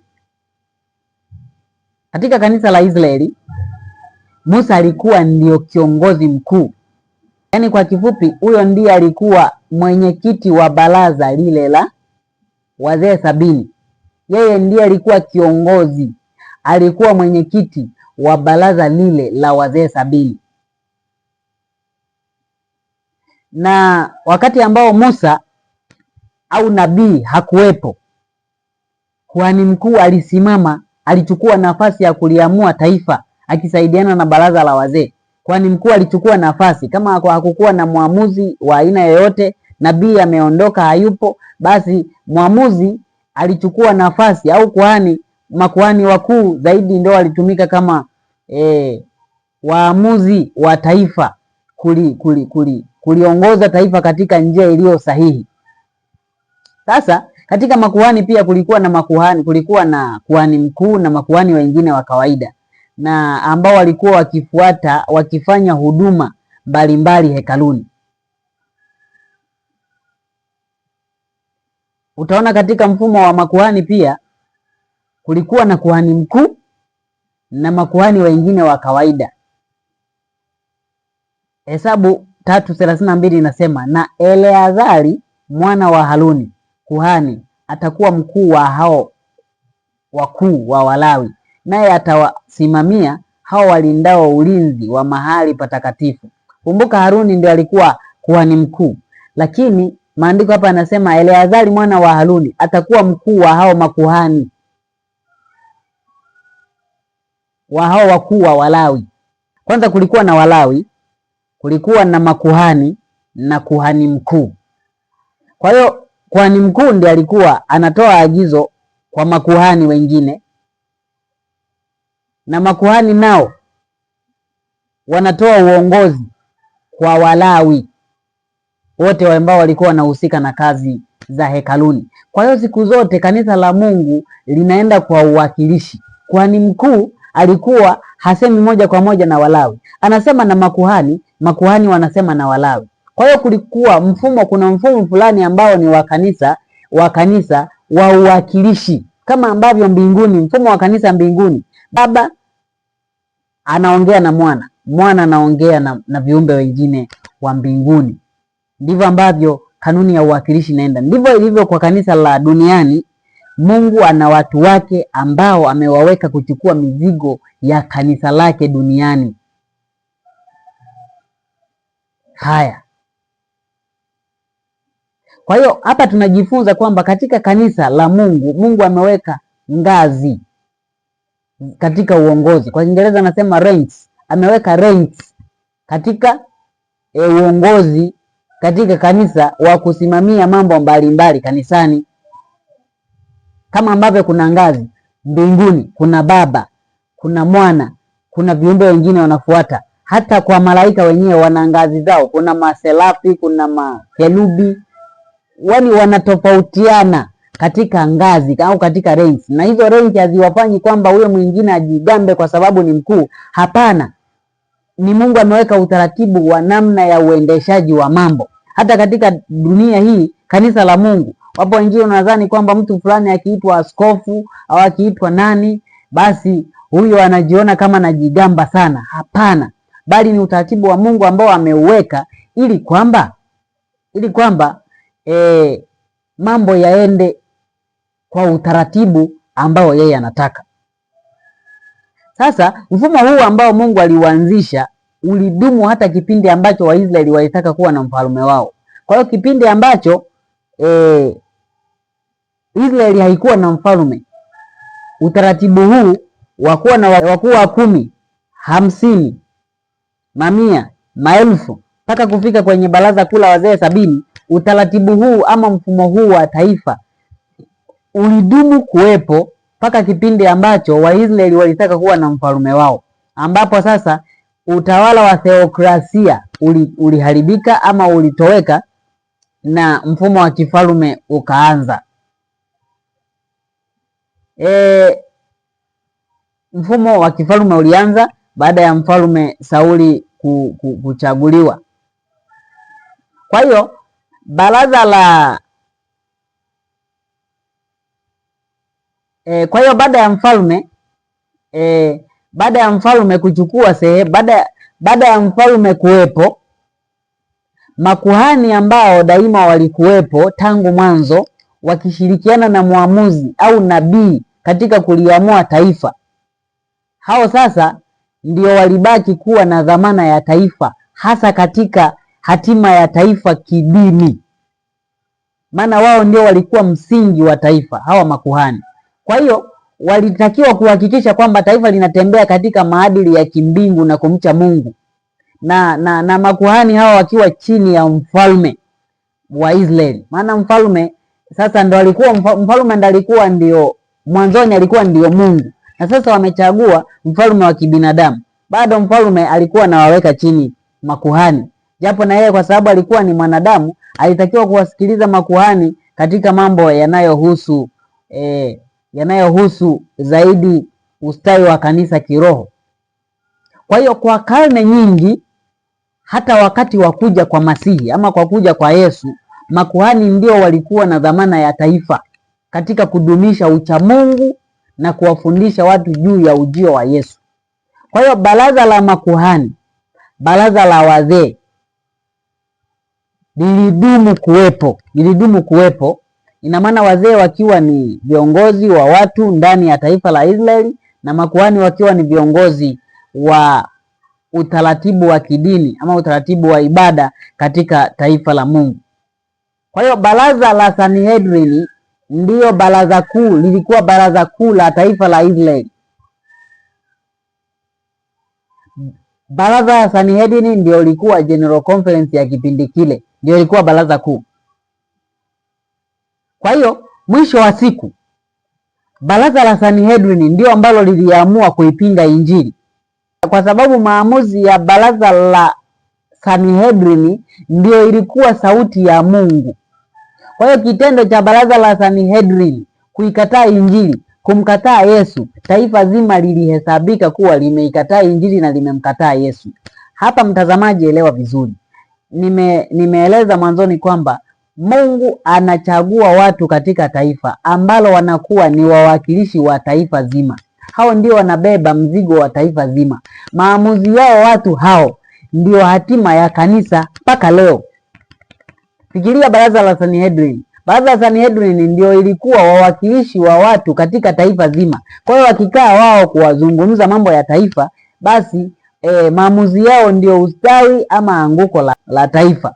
Katika kanisa la Israeli, Musa alikuwa ndio kiongozi mkuu. Yaani kwa kifupi, huyo ndiye alikuwa mwenyekiti wa baraza lile la wazee 70. Yeye ndiye alikuwa kiongozi, alikuwa mwenyekiti wa baraza lile la wazee 70. Na wakati ambao Musa au nabii hakuwepo, kuhani mkuu alisimama, alichukua nafasi ya kuliamua taifa akisaidiana na baraza la wazee. Kuhani mkuu alichukua nafasi. Kama hakukuwa na mwamuzi wa aina yoyote, nabii ameondoka, hayupo, basi mwamuzi alichukua nafasi, au makuhani wakuu zaidi ndio walitumika kama waamuzi wa taifa, kuliongoza taifa katika njia iliyo sahihi. Sasa katika makuhani pia kulikuwa na kuhani mkuu na makuhani wengine wa kawaida, na ambao walikuwa wakifanya huduma mbalimbali hekaluni. Utaona katika mfumo wa makuhani pia kulikuwa na kuhani mkuu na makuhani wengine wa kawaida. Hesabu 3:32 inasema, na Eleazari mwana wa Haruni kuhani atakuwa mkuu wa hao wakuu wa Walawi, naye atawasimamia hao walindao ulinzi wa mahali patakatifu. Kumbuka Haruni ndio alikuwa kuhani mkuu, lakini maandiko hapa yanasema Eleazari mwana wa Haruni atakuwa mkuu wa hao makuhani, wa hao wakuu wa Walawi. Kwanza kulikuwa na Walawi, kulikuwa na makuhani na kuhani mkuu. Kwa hiyo kuhani mkuu ndiye alikuwa anatoa agizo kwa makuhani wengine, na makuhani nao wanatoa uongozi kwa Walawi wote ambao walikuwa wanahusika na kazi za hekaluni. Kwa hiyo siku zote kanisa la Mungu linaenda kwa uwakilishi. Kuhani mkuu alikuwa hasemi moja kwa moja na Walawi, anasema na makuhani, makuhani wanasema na Walawi. Kwa hiyo kulikuwa kuna mfumo fulani ambao ni wa kanisa wa uwakilishi, kama ambavyo mbinguni, mfumo wa kanisa mbinguni, Baba anaongea na Mwana, Mwana anaongea na viumbe wengine wa mbinguni. Ndivyo ambavyo kanuni ya uwakilishi inaenda. Ndivyo ilivyo kwa kanisa la duniani. Mungu ana watu wake ambao amewaweka kuchukua mizigo ya kanisa lake duniani. Haya. Kwa hiyo hapa tunajifunza kwamba katika kanisa la Mungu, Mungu ameweka ngazi katika uongozi. Kwa Kiingereza anasema ranks. Ameweka ranks katika uongozi katika kanisa wa kusimamia mambo mbalimbali kanisani. Kama ambavyo kuna ngazi mbinguni, kuna Baba, kuna Mwana, kuna viumbe wengine wanafuata. Hata kwa malaika wenyewe wana ngazi zao. Kuna maserafi, kuna makerubi, wani wanatofautiana katika ngazi au katika ranks. Na hizo ranks haziwafanyi kwamba huyo mwingine ajigambe kwa sababu ni mkuu. Hapana. Ni Mungu ameweka utaratibu wa namna ya uendeshaji wa mambo. Hata katika dunia hii, kanisa la Mungu, wapo wengine wanadhani kwamba mtu fulani akiitwa askofu au akiitwa nani, basi huyo anajiona kama anajigamba sana. Hapana. Bali ni utaratibu wa Mungu ambao ameuweka ili kwamba mambo yaende kwa utaratibu ambao yeye anataka. Sasa mfumo huu ambao Mungu aliuanzisha ulidumu hata kipindi ambacho Waisraeli walitaka kuwa na mfalme wao. Kwa hiyo kipindi ambacho Israeli haikuwa na mfalme, utaratibu huu wa kuwa na wakuu wa 10, 50, mamia, maelfu mpaka kufika kwenye baraza kuu la wazee 70, utaratibu huu ama mfumo huu wa taifa ulidumu kuwepo mpaka kipindi ambacho Waisraeli walitaka kuwa na mfalme wao, ambapo sasa utawala wa theokrasia uliharibika ama ulitoweka na mfumo wa kifalme ukaanza. Mfumo wa kifalme ulianza baada ya mfalme Sauli kuchaguliwa. Kwa hiyo baraza la kwa hiyo baada ya mfalme kuchukua baada ya mfalme kuwepo, makuhani ambao daima walikuwepo tangu mwanzo wakishirikiana na mwamuzi au nabii katika kuliamua taifa, hao sasa ndio walibaki kuwa na dhamana ya taifa, hasa katika hatima ya taifa kidini, maana wao ndio walikuwa msingi wa taifa, hawa makuhani. Kwa hiyo walitakiwa kuhakikisha kwamba taifa linatembea katika maadili ya kimbingu na kumcha Mungu, na makuhani hawa wakiwa chini ya mfalme wa Israeli. Maana mfalme sasa ndo alikuwa mfalme ndo alikuwa ndio mwanzoni alikuwa ndio Mungu, na sasa wamechagua mfalme wa kibinadamu. Bado mfalme alikuwa anawaweka chini makuhani, japo na yeye kwa sababu alikuwa ni mwanadamu alitakiwa kuwasikiliza makuhani katika mambo yanayohusu zaidi ustawi wa kanisa kiroho. Kwa hiyo kwa karne nyingi, hata wakati wa kuja kwa Masihi ama kwa kuja kwa Yesu, makuhani ndio walikuwa na dhamana ya taifa katika kudumisha uchamungu na kuwafundisha watu juu ya ujio wa Yesu. Kwa hiyo baraza la makuhani, baraza la wazee lilidumu kuwepo Ina maana wazee wakiwa ni viongozi wa watu ndani ya taifa la Israeli na makuhani wakiwa ni viongozi wa utaratibu wa kidini ama utaratibu wa ibada katika taifa la Mungu. Kwa hiyo baraza la Sanhedrin ndiyo baraza kuu, lilikuwa baraza kuu la taifa la Israeli. Baraza la Sanhedrin ndio ilikuwa General Conference ya kipindi kile, ndio ilikuwa baraza kuu. Kwa hiyo mwisho wa siku baraza la Sanhedrin ndio ambalo liliamua kuipinga Injili, kwa sababu maamuzi ya baraza la Sanhedrin ndio ilikuwa sauti ya Mungu. Kwa hiyo kitendo cha baraza la Sanhedrin kuikataa Injili, kumkataa Yesu, taifa zima lilihesabika kuwa limeikataa Injili na limemkataa Yesu. Hapa mtazamaji, elewa vizuri. Nimeeleza mwanzoni kwamba Mungu anachagua watu katika taifa ambalo wanakuwa ni wawakilishi wa taifa zima. Hao ndio wanabeba mzigo wa taifa zima. Maamuzi yao watu hao ndio hatima ya kanisa mpaka leo. Fikiria baraza la Sanhedrin. Baraza la Sanhedrin ndio ilikuwa wawakilishi wa watu katika taifa zima. Kwa hiyo wakikaa wao kuwazungumza mambo ya taifa, basi maamuzi yao ndio ustawi ama anguko la taifa.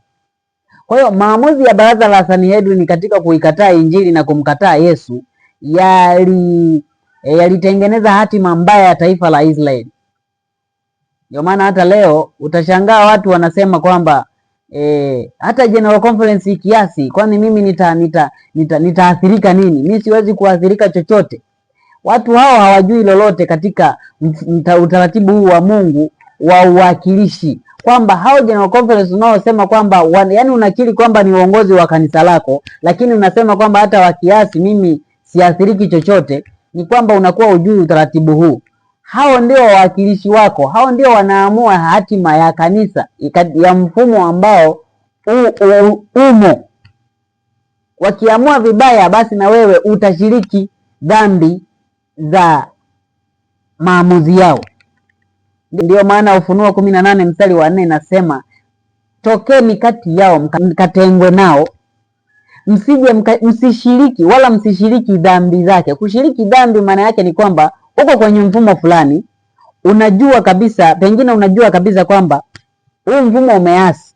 Kwa hiyo maamuzi ya baraza la Sanhedrin katika kuikataa Injili na kumkataa Yesu yalitengeneza hatima mbaya ya taifa la Israeli. Ndio maana hata leo utashangaa watu wanasema kwamba hata General Conference kiasi, kwani mimi nitaathirika nini? Mimi siwezi kuathirika chochote. Watu hao hawajui lolote katika utaratibu huu wa Mungu wa uwakilishi, kwamba hao General Conference unaosema kwamba yani unakiri kwamba ni uongozi wa kanisa lako, lakini unasema kwamba hata wa kiasi mimi siathiriki chochote, ni kwamba unakuwa ujui utaratibu huu. Hao ndio wawakilishi wako, hao ndio wanaamua hatima ya kanisa ya mfumo ambao umo. Wakiamua vibaya, basi na wewe utashiriki dhambi za maamuzi yao. Ndio maana Ufunuo 18 mstari wa 4 nasema, tokeni kati yao mkatengwe nao, msishiriki wala msishiriki dhambi zake. Kushiriki dhambi maana yake ni kwamba uko kwenye mfumo fulani, unajua kabisa, pengine unajua kabisa kwamba huu mfumo umeasi,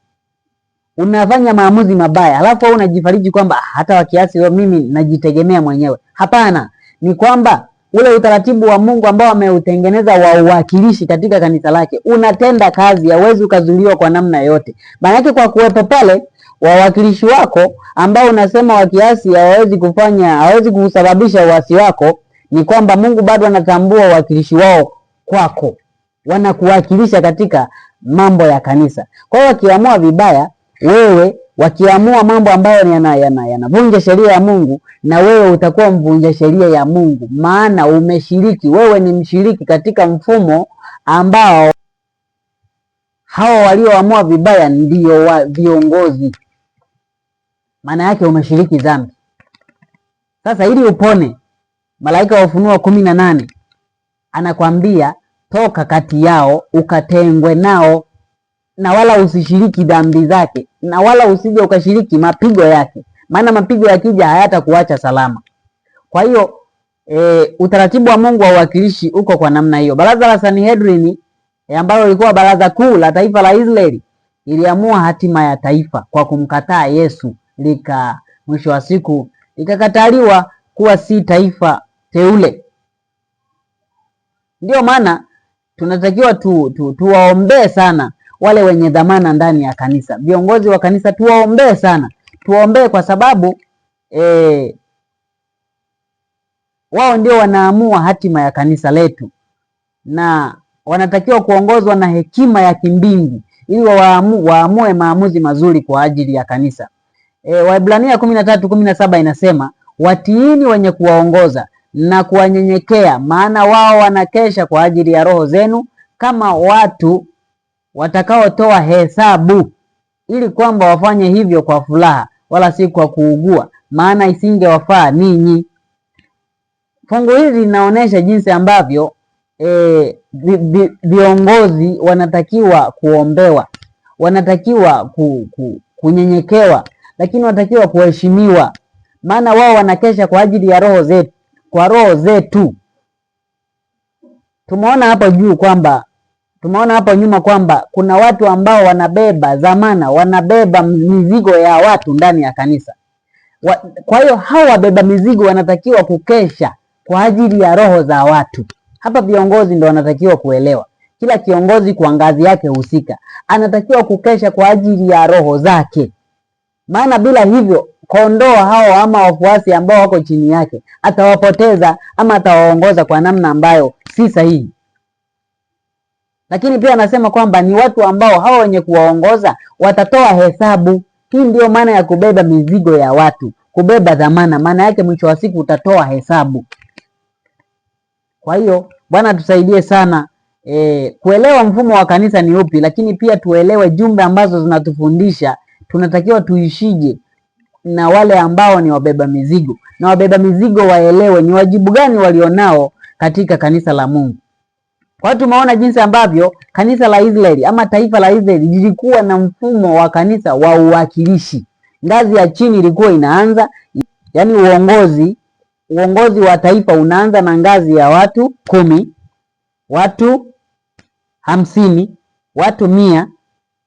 unafanya maamuzi mabaya, alafu wewe unajifariji kwamba hata wa kiasi mimi najitegemea mwenyewe. Hapana, ni kwamba ule utaratibu wa Mungu ambao ameutengeneza wa uwakilishi katika kanisa lake unatenda kazi, hauwezi ukazuiliwa kwa namna yote. Maana yake kwa kuwepo pale wawakilishi wako ambao unasema wa kiasi hawezi kusababisha uasi wako, ni kwamba Mungu bado anatambua uwakilishi wao kwako, wanakuwakilisha katika mambo ya kanisa. Kwa hiyo wakiamua vibaya, wewe wakiamua mambo ambayo yanavunja sheria ya Mungu, na wewe utakuwa mvunja sheria ya Mungu, maana umeshiriki. Wewe ni mshiriki katika mfumo ambao hao walioamua vibaya ndio viongozi. Maana yake umeshiriki dhambi. Sasa ili upone, malaika wa Ufunuo 18 anakwambia toka kati yao ukatengwe nao, na wala usishiriki dhambi zake, na wala usije ukashiriki mapigo yake, maana mapigo yakija hayatakuacha salama. Kwa hiyo utaratibu wa Mungu wa uwakilishi uko kwa namna hiyo. Baraza la Sanhedrin ambalo lilikuwa baraza kuu la taifa la Israeli iliamua hatima ya taifa kwa kumkataa Yesu, mwisho wa siku likakataliwa kuwa si taifa teule. Ndio maana tunatakiwa tuwaombee sana wale wenye dhamana ndani ya kanisa, viongozi wa kanisa, tuwaombee sana, tuwaombee kwa sababu wao ndio wanaamua hatima ya kanisa letu, na wanatakiwa kuongozwa na hekima ya kimbingu ili waamue maamuzi mazuri kwa ajili ya kanisa. Waebrania 13:17 inasema, watiini wenye kuwaongoza na kuwanyenyekea, maana wao wanakesha kwa ajili ya roho zenu kama watu watakaotoa hesabu, ili kwamba wafanye hivyo kwa furaha wala si kwa kuugua, maana isingewafaa ninyi. Fungu hili linaonyesha jinsi ambavyo viongozi wanatakiwa kuombewa, wanatakiwa kunyenyekewa, lakini wanatakiwa kuheshimiwa. maana wao wanakesha kwa ajili ya roho zetu, kwa roho zetu. Tumeona hapo nyuma kwamba kuna watu ambao wanabeba dhamana, wanabeba mizigo ya watu ndani ya kanisa. Kwa hiyo hao wabeba mizigo wanatakiwa kukesha kwa ajili ya roho za watu. Hapa viongozi ndio wanatakiwa kuelewa. Kila kiongozi kwa ngazi yake husika anatakiwa kukesha kwa ajili ya roho zake, maana bila hivyo kondoo hao ama wafuasi ambao wako chini yake atawapoteza ama atawaongoza kwa namna ambayo si sahihi. Lakini pia anasema kwamba ni watu ambao hao wenye kuwaongoza watatoa hesabu. Hii ndio maana ya kubeba mizigo ya watu, kubeba dhamana. Maana yake mwisho wa siku utatoa hesabu. Kwa hiyo Bwana tusaidie sana kuelewa mfumo wa kanisa ni upi, lakini pia tuelewe jumbe ambazo zinatufundisha tunatakiwa tuishije na wale ambao ni wabeba mizigo, na wabeba mizigo waelewe ni wajibu gani walionao katika kanisa la Mungu. Kwa hiyo tumeona jinsi ambavyo kanisa la Israeli ama taifa la Israeli lilikuwa na mfumo wa kanisa wa uwakilishi. Ngazi ya chini ilikuwa inaanza, yani uongozi wa taifa unaanza na ngazi ya watu 10, watu 50, watu 100,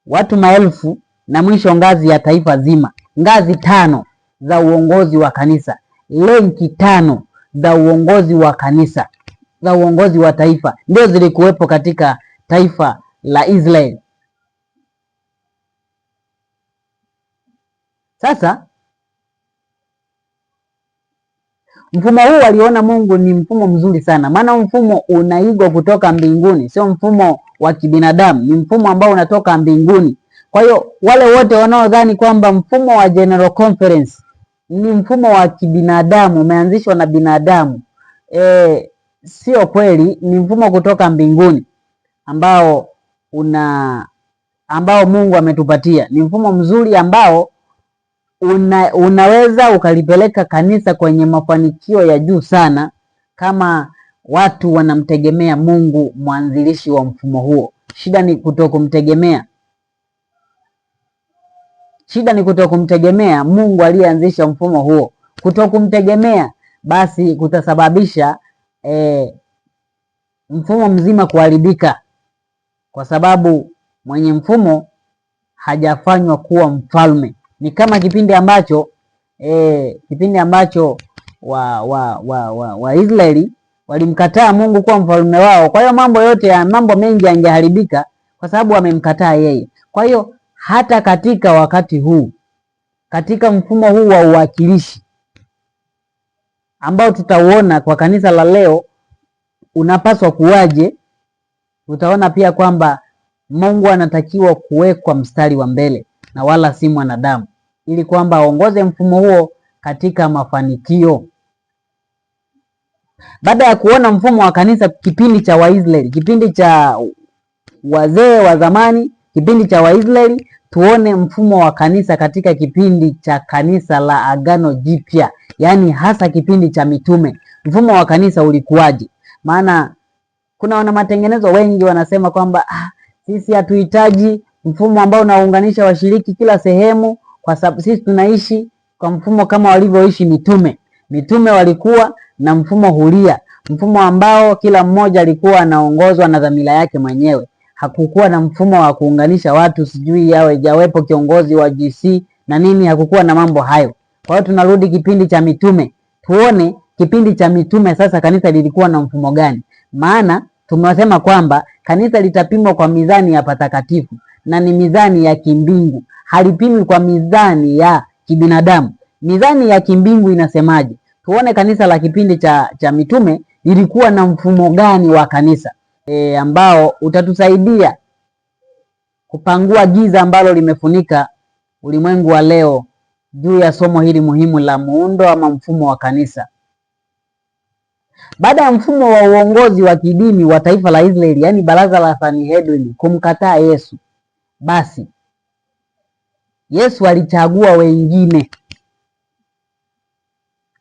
watu 1000 na mwisho ngazi ya taifa zima. Ngazi 5 za uongozi wa kanisa, lenki 5 za uongozi wa kanisa, za uongozi wa taifa ndio zilikuwepo katika taifa la Israeli. Sasa mfumo huu aliona Mungu ni mfumo mzuri sana, maana mfumo unaigwa kutoka mbinguni, sio mfumo wa kibinadamu, ni mfumo ambao unatoka mbinguni. Kwa hiyo wale wote wanaodhani kwamba mfumo wa General Conference ni mfumo wa kibinadamu, umeanzishwa na binadamu, sio kweli. Ni mfumo kutoka mbinguni ambao Mungu ametupatia. Ni mfumo mzuri ambao unaweza ukalipeleka kanisa kwenye mafanikio ya juu sana kama watu wanamtegemea Mungu, mwanzilishi wa mfumo huo. Shida ni kutokumtegemea. Shida ni kutokumtegemea Mungu aliyeanzisha mfumo huo. Kutokumtegemea basi kutasababisha mfumo mzima kuharibika, kwa sababu mwenye mfumo hajafanywa kuwa mfalme. Ni kama kipindi ambacho Waisraeli walimkataa Mungu kuwa mfalme wao. Kwa hiyo mambo mengi yangeharibika kwa sababu wamemkataa yeye. Kwa hiyo hata katika wakati huu, katika mfumo huu wa uwakilishi ambao tutauona kwa kanisa la leo unapaswa kuwaje, utaona pia kwamba Mungu anatakiwa kuwekwa mstari wa mbele na wala si mwanadamu, ili kwamba aongoze mfumo huo katika mafanikio. Baada ya kuona mfumo wa kanisa kipindi cha Waisraeli, kipindi cha wazee wa zamani, kipindi cha Waisraeli, tuone mfumo wa kanisa katika kipindi cha kanisa la Agano Jipya, yaani hasa kipindi cha mitume. Mfumo wa kanisa ulikuwaje? Maana kuna wana matengenezo wengi wanasema kwamba sisi hatuhitaji mfumo ambao unaunganisha washiriki kila sehemu, kwa sababu sisi tunaishi kwa mfumo kama walivyoishi mitume. Mitume walikuwa na mfumo huria, mfumo ambao kila mmoja alikuwa anaongozwa na dhamira yake mwenyewe. Hakukuwa na mfumo wa kuunganisha watu, sijui jawepo kiongozi wa GC na nini, hakukuwa na mambo hayo. Kwa hiyo tunarudi kipindi cha mitume, tuone kipindi cha mitume sasa kanisa lilikuwa na mfumo gani? Maana tumesema kwamba kanisa litapimwa kwa mizani ya patakatifu, na ni mizani ya kimbingu, halipimi kwa mizani ya kibinadamu. Mizani ya kimbingu inasemaje? Tuone kanisa la kipindi cha mitume lilikuwa na mfumo gani wa kanisa, ambao utatusaidia kupangua giza ambalo limefunika ulimwengu wa leo juu ya somo hili muhimu la muundo ama mfumo wa kanisa. Baada ya mfumo wa uongozi wa kidini wa taifa la Israeli, yaani baraza la Sanhedrin, kumkataa Yesu, basi Yesu alichagua wengine.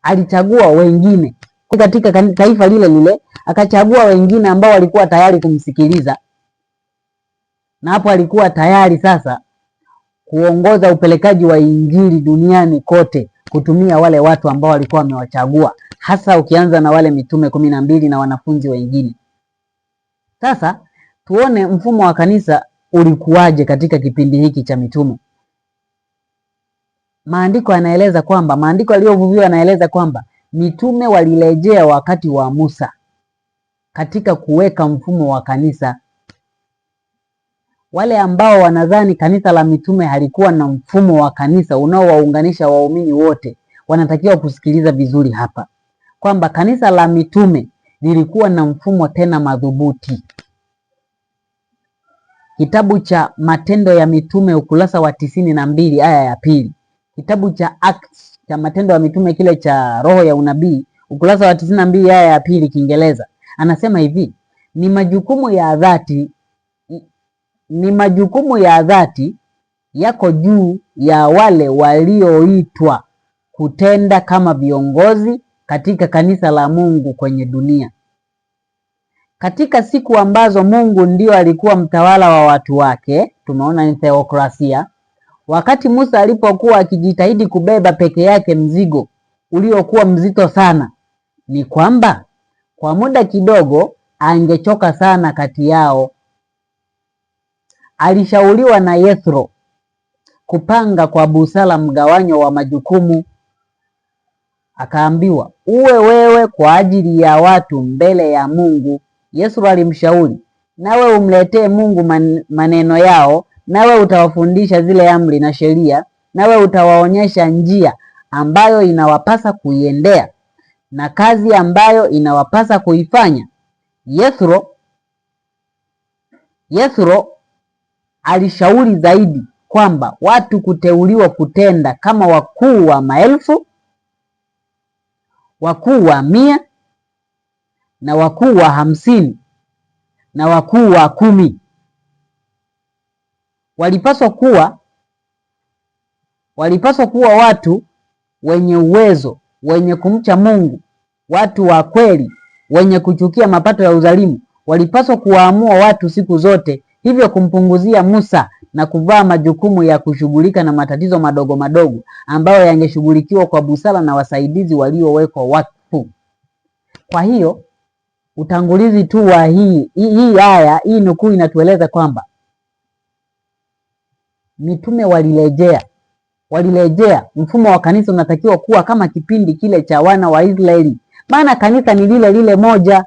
Alichagua wengine katika taifa lile lile, akachagua wengine ambao walikuwa tayari kumsikiliza, na hapo alikuwa tayari sasa kuongoza upelekaji wa injili duniani kote kutumia wale watu ambao walikuwa wamewachagua, hasa ukianza na wale mitume 12 na wanafunzi wengine. Sasa tuone mfumo wa kanisa ulikuwaje katika kipindi hiki cha mitume. Maandiko yanaeleza kwamba, maandiko yaliyovuviwa yanaeleza kwamba mitume walirejea wakati wa Musa katika kuweka mfumo wa kanisa. Wale ambao wanadhani kanisa la mitume halikuwa na mfumo wa kanisa unaowaunganisha waumini wote, wanatakiwa kusikiliza vizuri hapa kwamba kanisa la mitume lilikuwa na mfumo tena madhubuti. Kitabu cha Matendo ya Mitume ukurasa wa 92 aya ya 2. Kitabu cha Acts cha Matendo ya Mitume kile cha roho ya unabii ukurasa wa 92 aya ya 2 Kiingereza. Anasema hivi, ni majukumu ya dhati yako juu ya wale walioitwa kutenda kama viongozi katika kanisa la Mungu kwenye dunia. Katika siku ambazo Mungu ndio alikuwa mtawala wa watu wake, tumeona ni theokrasia. Wakati Musa alipokuwa akijitahidi kubeba peke yake mzigo uliokuwa mzito sana, ni kwamba kwa muda kidogo angechoka sana kati yao. Alishauriwa na Yethro kupanga kwa busara mgawanyo wa majukumu. Akaambiwa, uwe wewe kwa ajili ya watu mbele ya Mungu. Yesu alimshauri, nawe umletee Mungu maneno yao, nawe utawafundisha zile amri na sheria, nawe utawaonyesha njia ambayo inawapasa kuiendea na kazi ambayo inawapasa kuifanya. Yethro alishauri zaidi kwamba watu kuteuliwa kutenda kama wakuu wa maelfu, wakuu wa 100 na wakuu wa 50 na wakuu wa 10. Walipaswa kuwa watu wenye uwezo, wenye kumcha Mungu, watu wa kweli, wenye kuchukia mapato ya udhalimu. Walipaswa kuwaamua watu siku zote, hivyo kumpunguzia Musa na kuvaa majukumu ya kushughulika na matatizo madogo madogo ambayo yangeshughulikiwa kwa busara na wasaidizi waliowekwa wakfu. Kwa hiyo utangulizi tu wa hii aya, hii nukuu inatueleza kwamba mitume walirejea. Mfumo wa kanisa unatakiwa kuwa kama kipindi kile cha wana wa Israeli, maana kanisa ni lile lile moja.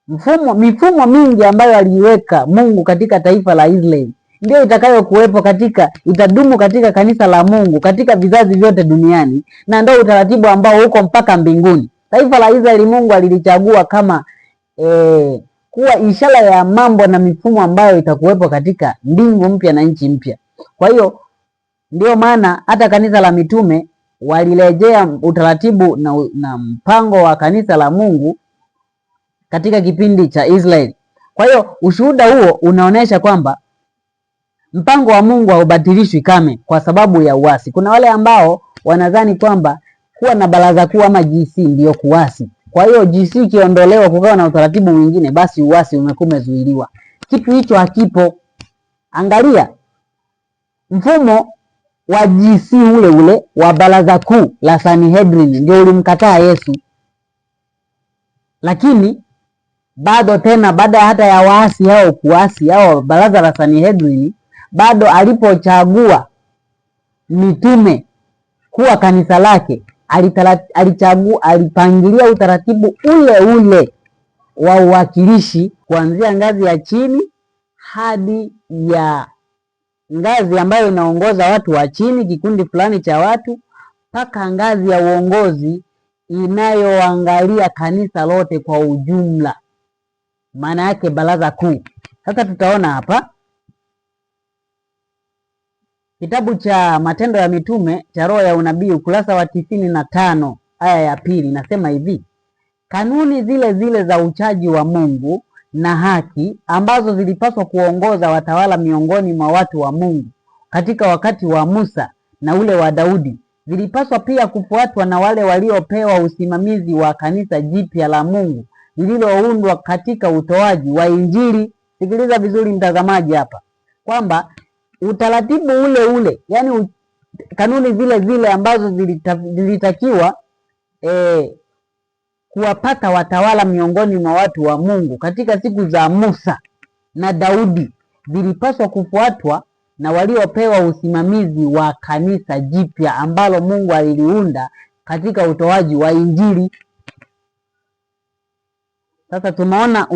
Mifumo mingi ambayo aliiweka Mungu katika taifa la Israeli ndio itadumu katika kanisa la Mungu katika vizazi vyote duniani, na ndio utaratibu ambao uko mpaka mbinguni. Taifa la Israeli Mungu alilichagua kama kuwa ishara ya mambo na mifumo ambayo itakuwepo katika mbingu mpya na nchi mpya. Kwa hiyo ndio maana hata kanisa la mitume walirejea utaratibu na mpango wa kanisa la Mungu katika kipindi cha Israeli. Kwa hiyo ushuhuda huo unaonesha kwamba mpango wa Mungu haubatilishwi kame kwa sababu ya uasi. Kuna wale ambao wanadhani kwamba kuwa na baraza kuu ama GC ndio kuasi. Kwa hiyo GC ikiondolewa kukawa na utaratibu mwingine, basi uasi umekuwa umezuiliwa. Kitu hicho hakipo. Angalia mfumo wa GC ule wa baraza kuu la Sanhedrin ndio ulimkataa Yesu. Lakini bado tena baada hata ya waasi hao kuasi hao baraza la Sanhedrin, bado alipochagua mitume kuwa kanisa lake, alipangilia utaratibu ule wa uwakilishi kuanzia ngazi ya chini hadi ya ngazi ambayo inaongoza watu wa chini, kikundi fulani cha watu, mpaka ngazi ya uongozi inayoangalia kanisa lote kwa ujumla, maana yake baraza kuu. Sasa tutaona hapa kitabu cha Matendo ya Mitume cha roho ya unabii ukurasa wa 95 aya ya 2 nasema hivi: kanuni zile zile za uchaji wa Mungu na haki ambazo zilipaswa kuongoza watawala miongoni mwa watu wa Mungu katika wakati wa Musa na ule wa Daudi zilipaswa pia kufuatwa na wale waliopewa usimamizi wa kanisa jipya la Mungu lililoundwa katika utoaji wa Injili. Sikiliza vizuri mtazamaji hapa kwamba utaratibu ule, yani kanuni zile zile ambazo zilitakiwa kuwapata watawala miongoni mwa watu wa Mungu katika siku za Musa na Daudi zilipaswa kufuatwa na waliopewa usimamizi wa kanisa jipya ambalo Mungu aliliunda katika utoaji wa Injili. Sasa tunaona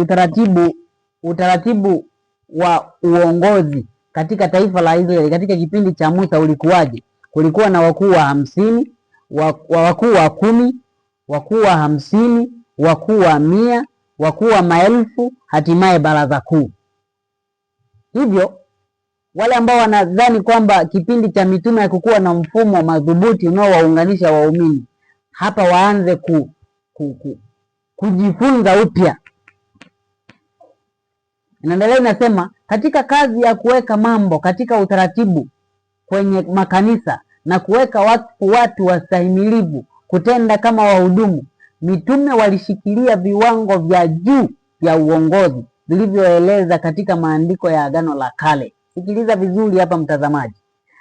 utaratibu wa uongozi katika taifa la Israeli katika kipindi cha Musa ulikuwaje? Kulikuwa na wakuu wa 50, wakuu wa 10, wakuu wa 50, wakuu wa 100, wakuu wa maelfu, hatimaye baraza kuu. Hivyo wale ambao wanadhani kwamba kipindi cha mitume hakukuwa na mfumo madhubuti unaowaunganisha waumini, hapa waanze kujifunza upya. Inaendelea inasema, katika kazi ya kuweka mambo katika utaratibu kwenye makanisa na kuweka watu wastahimilivu kutenda kama wahudumu, mitume walishikilia viwango vya juu vya uongozi vilivyoeleza katika maandiko ya Agano la Kale. Sikiliza vizuri hapa mtazamaji.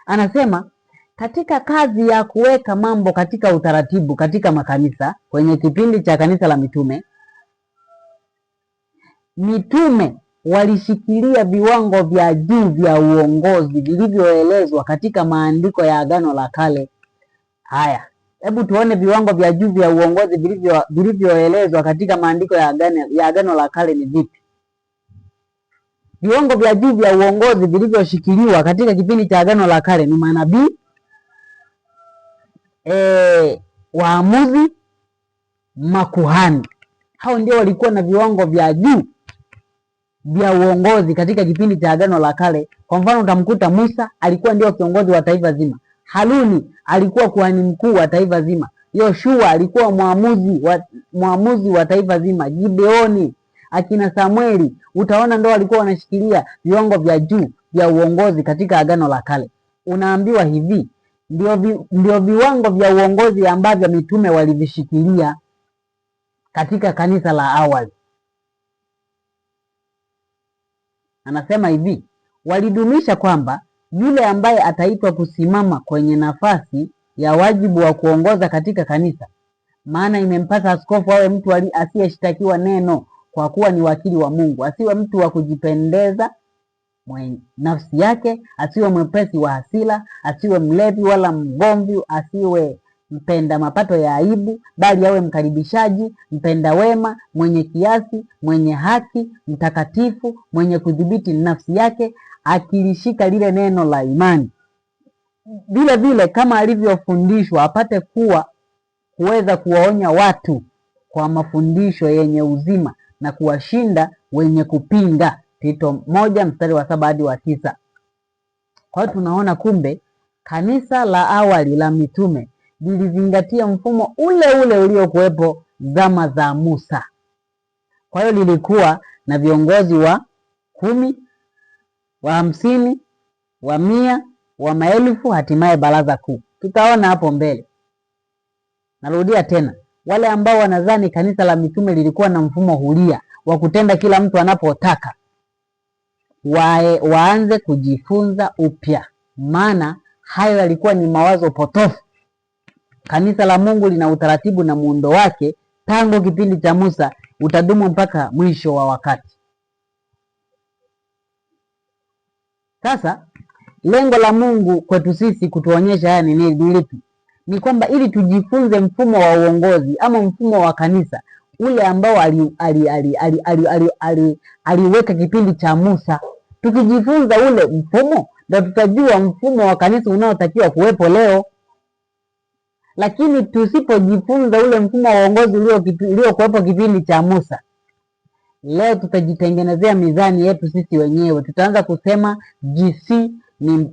Anasema katika kazi ya kuweka mambo katika utaratibu katika makanisa kwenye kipindi cha kanisa la mitume, mitume walishikilia viwango vya juu vya uongozi vilivyoelezwa katika maandiko ya Agano la Kale. Haya, hebu tuone viwango vya juu vya uongozi vilivyoelezwa katika maandiko ya Agano la Kale ni vipi? Viwango vya juu vya uongozi vilivyoshikiliwa katika kipindi cha Agano la Kale ni manabii, waamuzi, makuhani. Hao ndio walikuwa na viwango vya juu vya uongozi katika kipindi cha Agano la Kale. Kwa mfano, utamkuta Musa alikuwa ndio kiongozi wa taifa zima. Haruni alikuwa kuhani mkuu wa taifa zima. Yoshua alikuwa mwamuzi wa taifa zima. Gideoni, akina Samueli, utaona ndio walikuwa wanashikilia viwango vya juu vya uongozi katika Agano la Kale. Unaambiwa hivi, ndio viwango vya uongozi ambavyo mitume walivishikilia katika kanisa la awali. Anasema hivi, walidumisha kwamba yule ambaye ataitwa kusimama kwenye nafasi ya wajibu wa kuongoza katika kanisa, maana imempasa askofu awe mtu asiyeshtakiwa neno, kwa kuwa ni wakili wa Mungu, asiwe mtu wa kujipendeza mwenye nafsi yake, asiwe mwepesi wa hasira, asiwe mlevi wala mgomvi, asiwe mpenda mapato ya aibu, bali awe mkaribishaji, mpenda wema, mwenye kiasi, mwenye haki, mtakatifu, mwenye kudhibiti nafsi yake, akilishika lile neno la imani. Vile vile kama alivyofundishwa, apate kuweza kuwaonya watu kwa mafundisho yenye uzima na kuwashinda wenye kupinga. Tito 1:7 hadi 9. Kwa hiyo tunaona kumbe kanisa la awali la mitume lilizingatia mfumo ule ule uliokuwepo zama za Musa. Kwa hiyo lilikuwa na viongozi wa 10, wa 50, wa 100, wa maelfu, hatimaye baraza kuu. Tutaona hapo mbele. Narudia tena, wale ambao wanadhani kanisa la mitume lilikuwa na mfumo huria wa kutenda kila mtu anapotaka, waanze kujifunza upya, maana hayo yalikuwa ni mawazo potofu. Kanisa la Mungu lina utaratibu na muundo wake tangu kipindi cha Musa, utadumu mpaka mwisho wa wakati. Sasa lengo la Mungu kwetu sisi kutuonyesha haya ni lipi? Ni kwamba ili tujifunze mfumo wa uongozi ama mfumo wa kanisa ule ambao aliweka kipindi cha Musa. Tukijifunza ule mfumo ndio tutajua mfumo wa kanisa unaotakiwa kuwepo leo. Lakini tusipojifunza ule mfumo wa uongozi uliokuwepo kipindi cha Musa, leo tutajitengenezea mizani yetu sisi wenyewe. Tutaanza kusema GC ni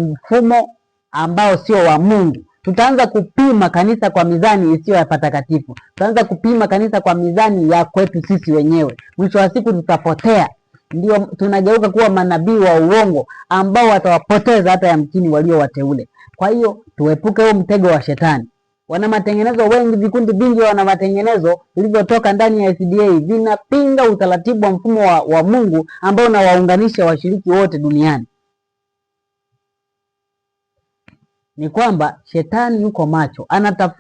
mfumo ambao sio wa Mungu. Tutaanza kupima kanisa kwa mizani isiyo ya patakatifu. Tutaanza kupima kanisa kwa mizani ya kwetu sisi wenyewe. Mwisho wa siku tutapotea. Ndio tunageuka kuwa manabii wa uongo ambao watawapoteza hata yamkini walio wateule. Kwa hiyo tuepuke huo mtego wa shetani. Wana matengenezo wengi, vikundi vingi wana matengenezo vilivyotoka ndani ya SDA vinapinga utaratibu wa mfumo wa Mungu ambao unawaunganisha washiriki wote duniani. ni kwamba shetani yuko macho,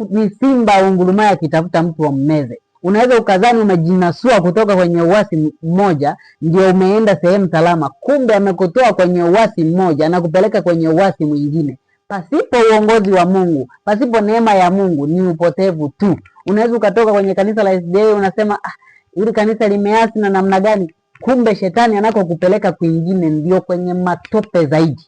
ni simba ungurumaye akitafuta mtu wa mmeze. Unaweza ukadhani umejinasua kutoka kwenye uasi mmoja ndio umeenda sehemu salama, kumbe amekutoa kwenye uasi mmoja na kupeleka kwenye uasi mwingine. Pasipo uongozi wa Mungu, pasipo neema ya Mungu ni upotevu tu. Unaweza ukatoka kwenye kanisa la SDA unasema hili kanisa limeasi na namna gani, kumbe shetani anakokupeleka kwingine ndio kwenye matope zaidi.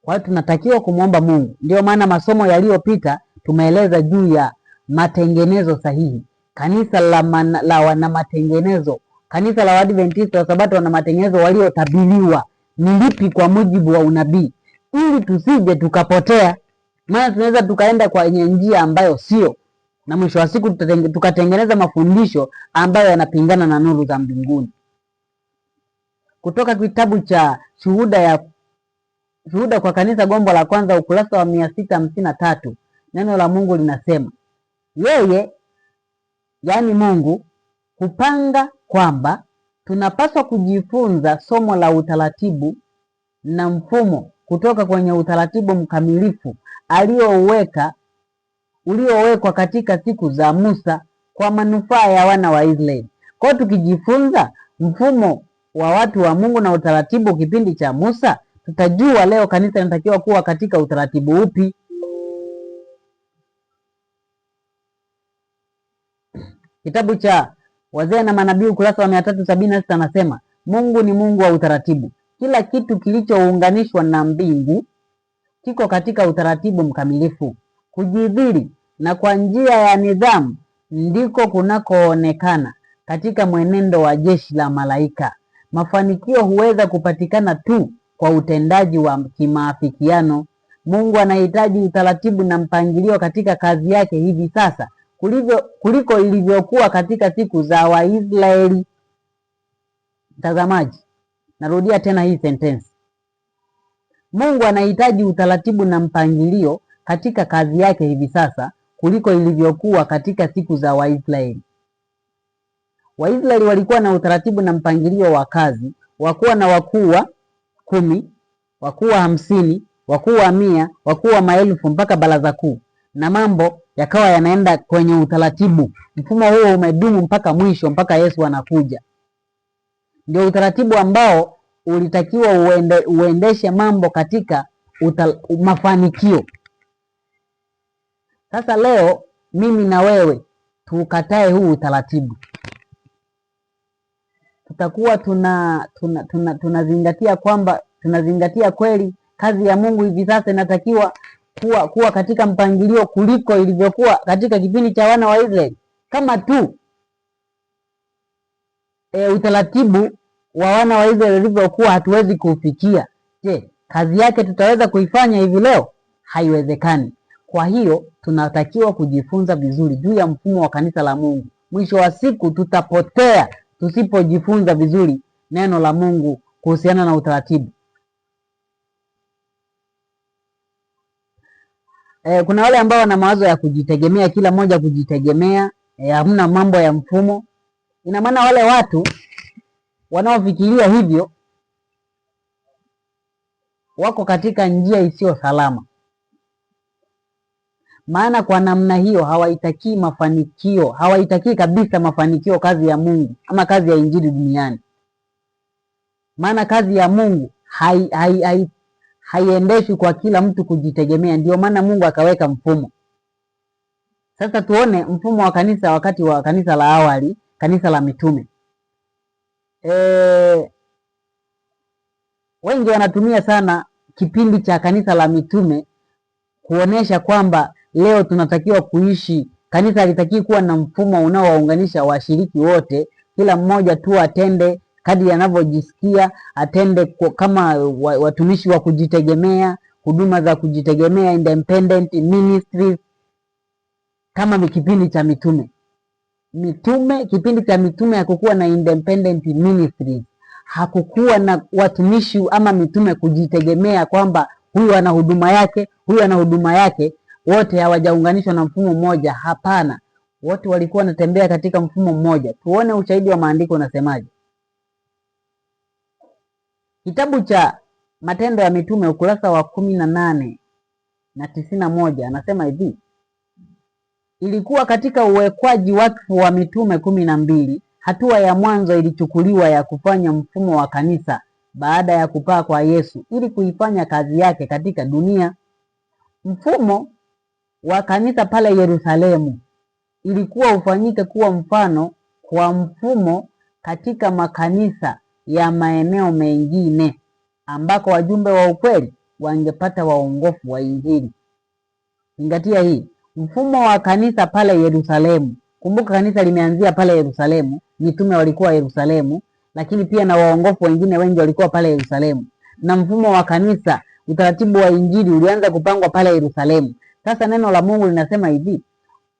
Kwa hiyo tunatakiwa kumwomba Mungu. Ndio maana masomo yaliyopita tumeeleza juu ya matengenezo sahihi. Kanisa la wana matengenezo, kanisa la Waadventista wa Sabato wana matengenezo waliotabiriwa ni lipi kwa mujibu wa unabii, ili tusije tukapotea. Maana tunaweza tukaenda kwenye njia ambayo sio, na mwisho wa siku tukatengeneza mafundisho ambayo yanapingana na nuru za mbinguni. Kutoka kitabu cha Shuhuda kwa Kanisa, gombo la kwanza, ukurasa wa 653, neno la Mungu linasema yeye, yaani Mungu, kupanga kwamba tunapaswa kujifunza somo la utaratibu na mfumo kutoka kwenye utaratibu mkamilifu uliowekwa katika siku za Musa kwa manufaa ya wana wa Israeli. Kwa hiyo tukijifunza mfumo wa watu wa Mungu na utaratibu kipindi cha Musa, tutajua leo kanisa linatakiwa kuwa katika utaratibu upi. Kitabu cha Wazee na Manabii, ukurasa wa 376, anasema Mungu ni Mungu wa utaratibu. Kila kitu kilichounganishwa na mbingu kiko katika utaratibu mkamilifu. Kujidhiri na kwa njia ya nidhamu ndiko kunakoonekana katika mwenendo wa jeshi la malaika. Mafanikio huweza kupatikana tu kwa utendaji wa kimaafikiano. Mungu anahitaji utaratibu na mpangilio katika kazi yake hivi sasa kuliko ilivyokuwa katika siku za Waisraeli. Mtazamaji, narudia tena hii sentensi. Mungu anahitaji utaratibu na mpangilio katika kazi yake hivi sasa kuliko ilivyokuwa katika siku za Waisraeli. Waisraeli walikuwa na utaratibu na mpangilio wa kazi, wakuwa na wakuu wa 10, wakuu wa 50, wakuu wa 100, wakuu wa maelfu mpaka baraza kuu, na mambo yakawa yanaenda kwenye utaratibu. Mfumo huo umedumu mpaka mwisho, mpaka Yesu anakuja. Ndio utaratibu ambao ulitakiwa uendeshe mambo katika mafanikio. Sasa leo mimi na wewe tukatae huu utaratibu, tutakuwa tunazingatia kwamba tunazingatia kweli kazi ya Mungu hivi sasa inatakiwa kuwa katika mpangilio kuliko ilivyokuwa katika kipindi cha wana wa Israeli. Kama tu utaratibu wa wana wa Israeli ulivyokuwa hatuwezi kufikia, je, kazi yake tutaweza kuifanya hivi leo? Haiwezekani. Kwa hiyo tunatakiwa kujifunza vizuri juu ya mfumo wa kanisa la Mungu. Mwisho wa siku tutapotea tusipojifunza vizuri neno la Mungu kuhusiana na utaratibu. Kuna wale ambao wana mawazo ya kujitegemea, kila mmoja kujitegemea, hamna mambo ya mfumo. Ina maana wale watu wanaofikiria hivyo wako katika njia isiyo salama. Maana kwa namna hiyo hawaitakii mafanikio, hawaitakii kabisa mafanikio kazi ya Mungu ama kazi ya injili duniani. Maana kazi ya Mungu haiendeshwi kwa kila mtu kujitegemea. Ndio maana Mungu akaweka mfumo. Sasa tuone mfumo wa kanisa wakati wa kanisa la awali, kanisa la mitume. Wengi wanatumia sana kipindi cha kanisa la mitume kuonesha kwamba leo tunatakiwa kuishi. Kanisa halitakiwi kuwa na mfumo unaowaunganisha washiriki wote, kila mmoja tu atende kadri anavyojisikia, atende kama watumishi wa kujitegemea, huduma za kujitegemea, independent ministries, kama kipindi cha mitume. Kipindi cha mitume hakukuwa na independent ministries, hakukuwa na watumishi ama mitume kujitegemea kwamba huyu ana huduma yake, huyu ana huduma yake, wote hawajaunganishwa na mfumo mmoja. Hapana, wote walikuwa wanatembea katika mfumo mmoja. Tuone ushahidi wa maandiko unasemaje. Kitabu cha Matendo ya Mitume ukurasa wa 18 na 91 anasema hivi: ilikuwa katika uwekwaji wakfu wa mitume 12, hatua ya mwanzo ilichukuliwa ya kufanya mfumo wa kanisa baada ya kupaa kwa Yesu ili kuifanya kazi yake katika dunia. Mfumo wa kanisa pale Yerusalemu ilikuwa ufanyike kuwa mfano kwa mfumo katika makanisa ya maeneo mengine ambako wajumbe wa ukweli wangepata waongofu wa Injili. Zingatia hii, mfumo wa kanisa pale Yerusalemu. Kumbuka kanisa limeanzia pale Yerusalemu, mitume walikuwa Yerusalemu, lakini pia na waongofu wengine wengi walikuwa pale Yerusalemu. Na mfumo wa kanisa, utaratibu wa Injili ulianza kupangwa pale Yerusalemu. Sasa neno la Mungu linasema hivi,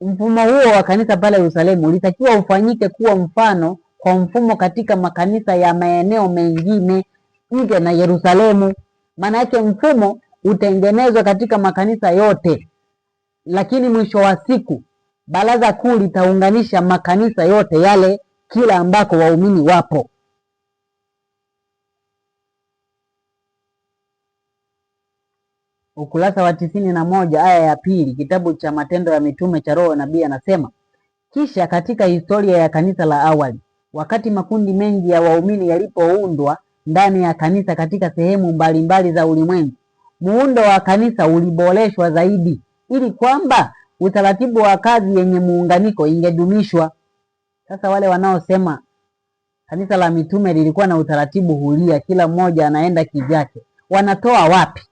mfumo huo wa kanisa pale Yerusalemu ulitakiwa ufanyike kuwa mfano kwa mfumo katika makanisa ya maeneo mengine nje na Yerusalemu. Maana yake mfumo utengenezwe katika makanisa yote, lakini mwisho wa siku baraza kuu litaunganisha makanisa yote yale kila ambako waumini wapo. Ukurasa wa 91 aya ya pili, kitabu cha Matendo ya Mitume cha Roho Nabii anasema, kisha katika historia ya kanisa la awali, wakati makundi mengi ya waumini yalipoundwa ndani ya kanisa katika sehemu mbalimbali za ulimwengu, muundo wa kanisa uliboreshwa zaidi ili kwamba utaratibu wa kazi yenye muunganiko ingedumishwa. Sasa wale wanaosema kanisa la mitume lilikuwa na utaratibu huria, kila mmoja anaenda kivyake, wanatoa wapi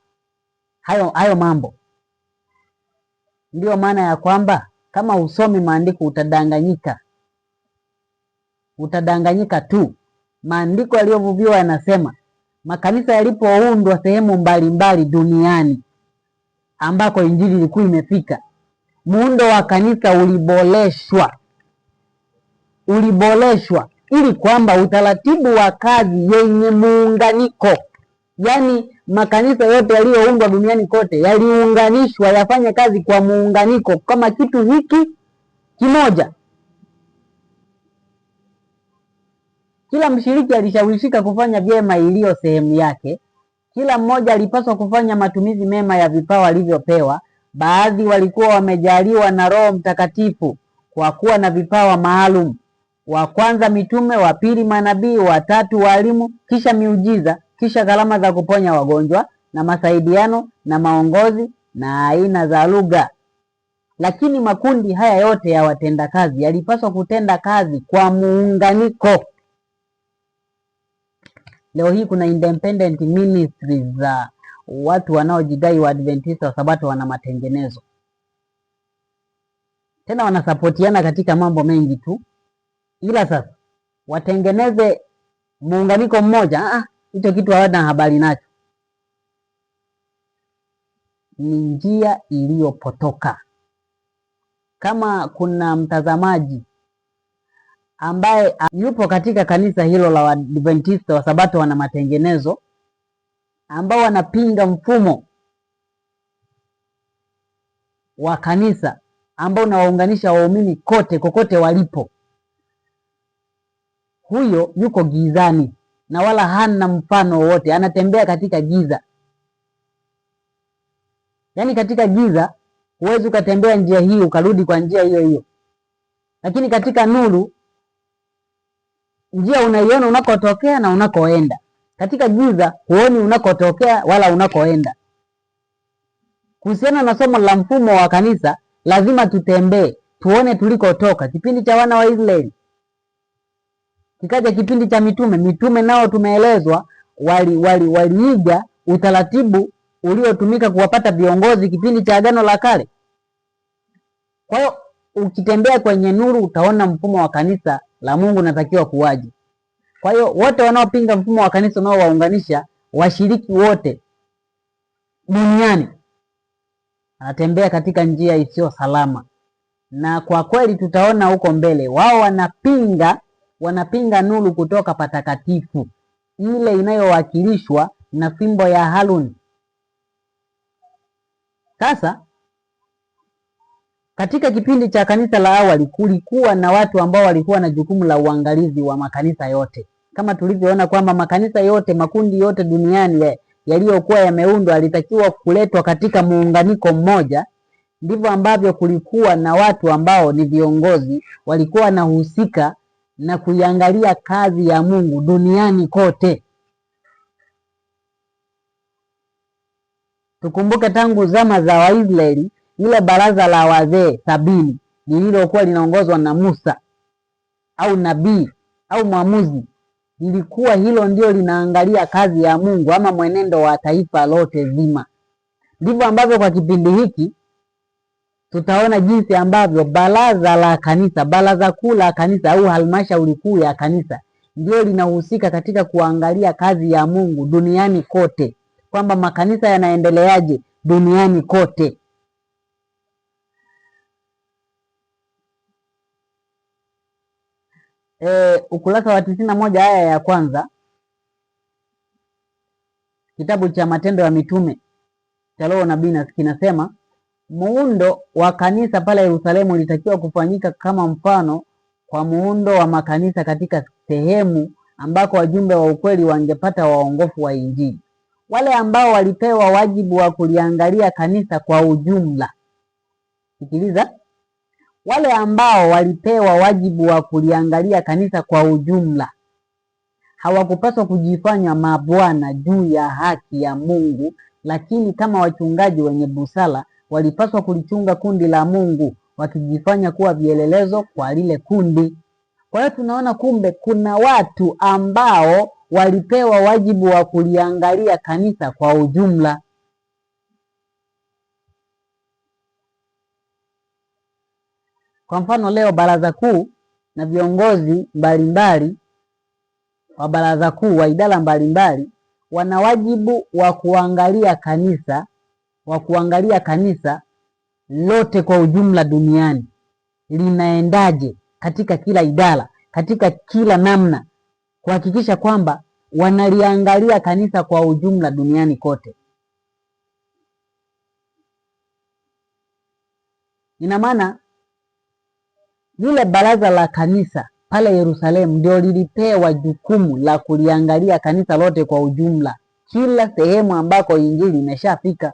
hayo mambo? Ndio maana ya kwamba kama usomi maandiko utadanganyika tu. Maandiko yaliyovuviwa yanasema makanisa yalipoundwa sehemu mbalimbali duniani ambako injili ilikuwa imefika, muundo wa kanisa uliboreshwa ili kwamba utaratibu wa kazi yenye muunganiko, yani makanisa yote yaliyoundwa duniani kote yaliunganishwa yafanye kazi kwa muunganiko kama kitu hiki kimoja. Kila mshiriki alishawishika kufanya vyema iliyo sehemu yake. Kila mmoja alipaswa kufanya matumizi mema ya vipawa alivyopewa. Baadhi walikuwa wamejaliwa na Roho Mtakatifu kwa kuwa na vipawa maalum. Wa kwanza mitume, wa pili manabii, wa tatu walimu, kisha miujiza, kisha karama za kuponya wagonjwa na masaidiano na maongozi na aina za lugha. Lakini makundi haya yote ya watendakazi yalipaswa kutenda kazi kwa muunganiko. Leo hii kuna independent ministries za watu wanaojidai wa Adventista wa Sabato, wana matengenezo, tena wanasapotiana katika mambo mengi tu, ila sasa watengeneze muunganiko mmoja, hicho kitu hawana habari nacho. Ni njia iliyopotoka. Kama kuna mtazamaji ambaye yupo katika kanisa hilo la Adventista wa Sabato wana matengenezo, ambao wanapinga mfumo wa kanisa ambao unawaunganisha waumini kokote walipo, huyo yuko gizani na wala hana mfano wote, anatembea katika giza. Yaani katika giza huwezi ukatembea njia hii ukarudi kwa njia hiyo hiyo, lakini katika nuru njia unaiona unakotokea na unakoenda. Katika giza huoni unakotokea wala unakoenda. Kuhusiana na somo la mfumo wa kanisa, lazima tutembee tuone tulikotoka. Kipindi cha wana wa Israeli, kikaja kipindi cha mitume nao tumeelezwa waliiga utaratibu uliotumika kuwapata viongozi kipindi cha Agano la Kale. Kwa hiyo ukitembea kwenye nuru utaona mfumo wa kanisa la Mungu natakiwa kuwaje. Kwa hiyo wote wanaopinga mfumo wa kanisa nao waunganisha washiriki wote duniani, anatembea katika njia isiyo salama. Na kwa kweli tutaona huko mbele wao wanapinga nuru kutoka patakatifu, ile inayowakilishwa na fimbo ya Haruni. Sasa katika kipindi cha kanisa la awali kulikuwa na watu ambao walikuwa na jukumu la uangalizi wa makanisa yote, kama tulivyoona kwamba makanisa yote, makundi yote duniani yaliyokuwa yameundwa yalitakiwa kuletwa katika muunganiko mmoja, ndivyo ambavyo kulikuwa na watu ambao ni viongozi walikuwa wanahusika na kuiangalia kazi ya Mungu duniani kote. Tukumbuke tangu zama za Waisraeli, ile baraza la wazee 70 lililokuwa linaongozwa na Musa au nabii au mwamuzi, lilikuwa hilo ndio linaangalia kazi ya Mungu ama mwenendo wa taifa lote zima. Ndivyo ambavyo kwa kipindi hiki tutaona jinsi ambavyo baraza la kanisa, baraza kuu la kanisa au halmashauri kuu ya kanisa ndio linahusika katika kuangalia kazi ya Mungu duniani kote, kwamba makanisa yanaendeleaje duniani kote. Ukurasa wa 91 aya ya kwanza, kitabu cha Matendo ya Mitume cha Roho Nabii kinasema, muundo wa kanisa pale Yerusalemu ulitakiwa kufanyika kama mfano kwa muundo wa makanisa katika sehemu ambako wajumbe wa ukweli wangepata waongofu wa Injili. Wale ambao walipewa wajibu wa kuliangalia kanisa kwa ujumla. Sikiliza. Wale ambao walipewa wajibu wa kuliangalia kanisa kwa ujumla hawakupaswa kujifanya mabwana juu ya haki ya Mungu, lakini kama wachungaji wenye busara walipaswa kulichunga kundi la Mungu, wakijifanya kuwa vielelezo kwa lile kundi. Kwa hiyo tunaona kumbe kuna watu ambao walipewa wajibu wa kuliangalia kanisa kwa ujumla. Kwa mfano leo baraza kuu na viongozi mbalimbali wa baraza kuu wa idara mbalimbali wana wajibu wa kuangalia kanisa lote kwa ujumla duniani linaendaje katika kila idara, katika kila namna, kuhakikisha kwamba wanaliangalia kanisa kwa ujumla duniani kote. Ina maana lile baraza la kanisa pale Yerusalemu ndio lilipewa jukumu la kuliangalia kanisa lote kwa ujumla, kila sehemu ambako injili imeshafika.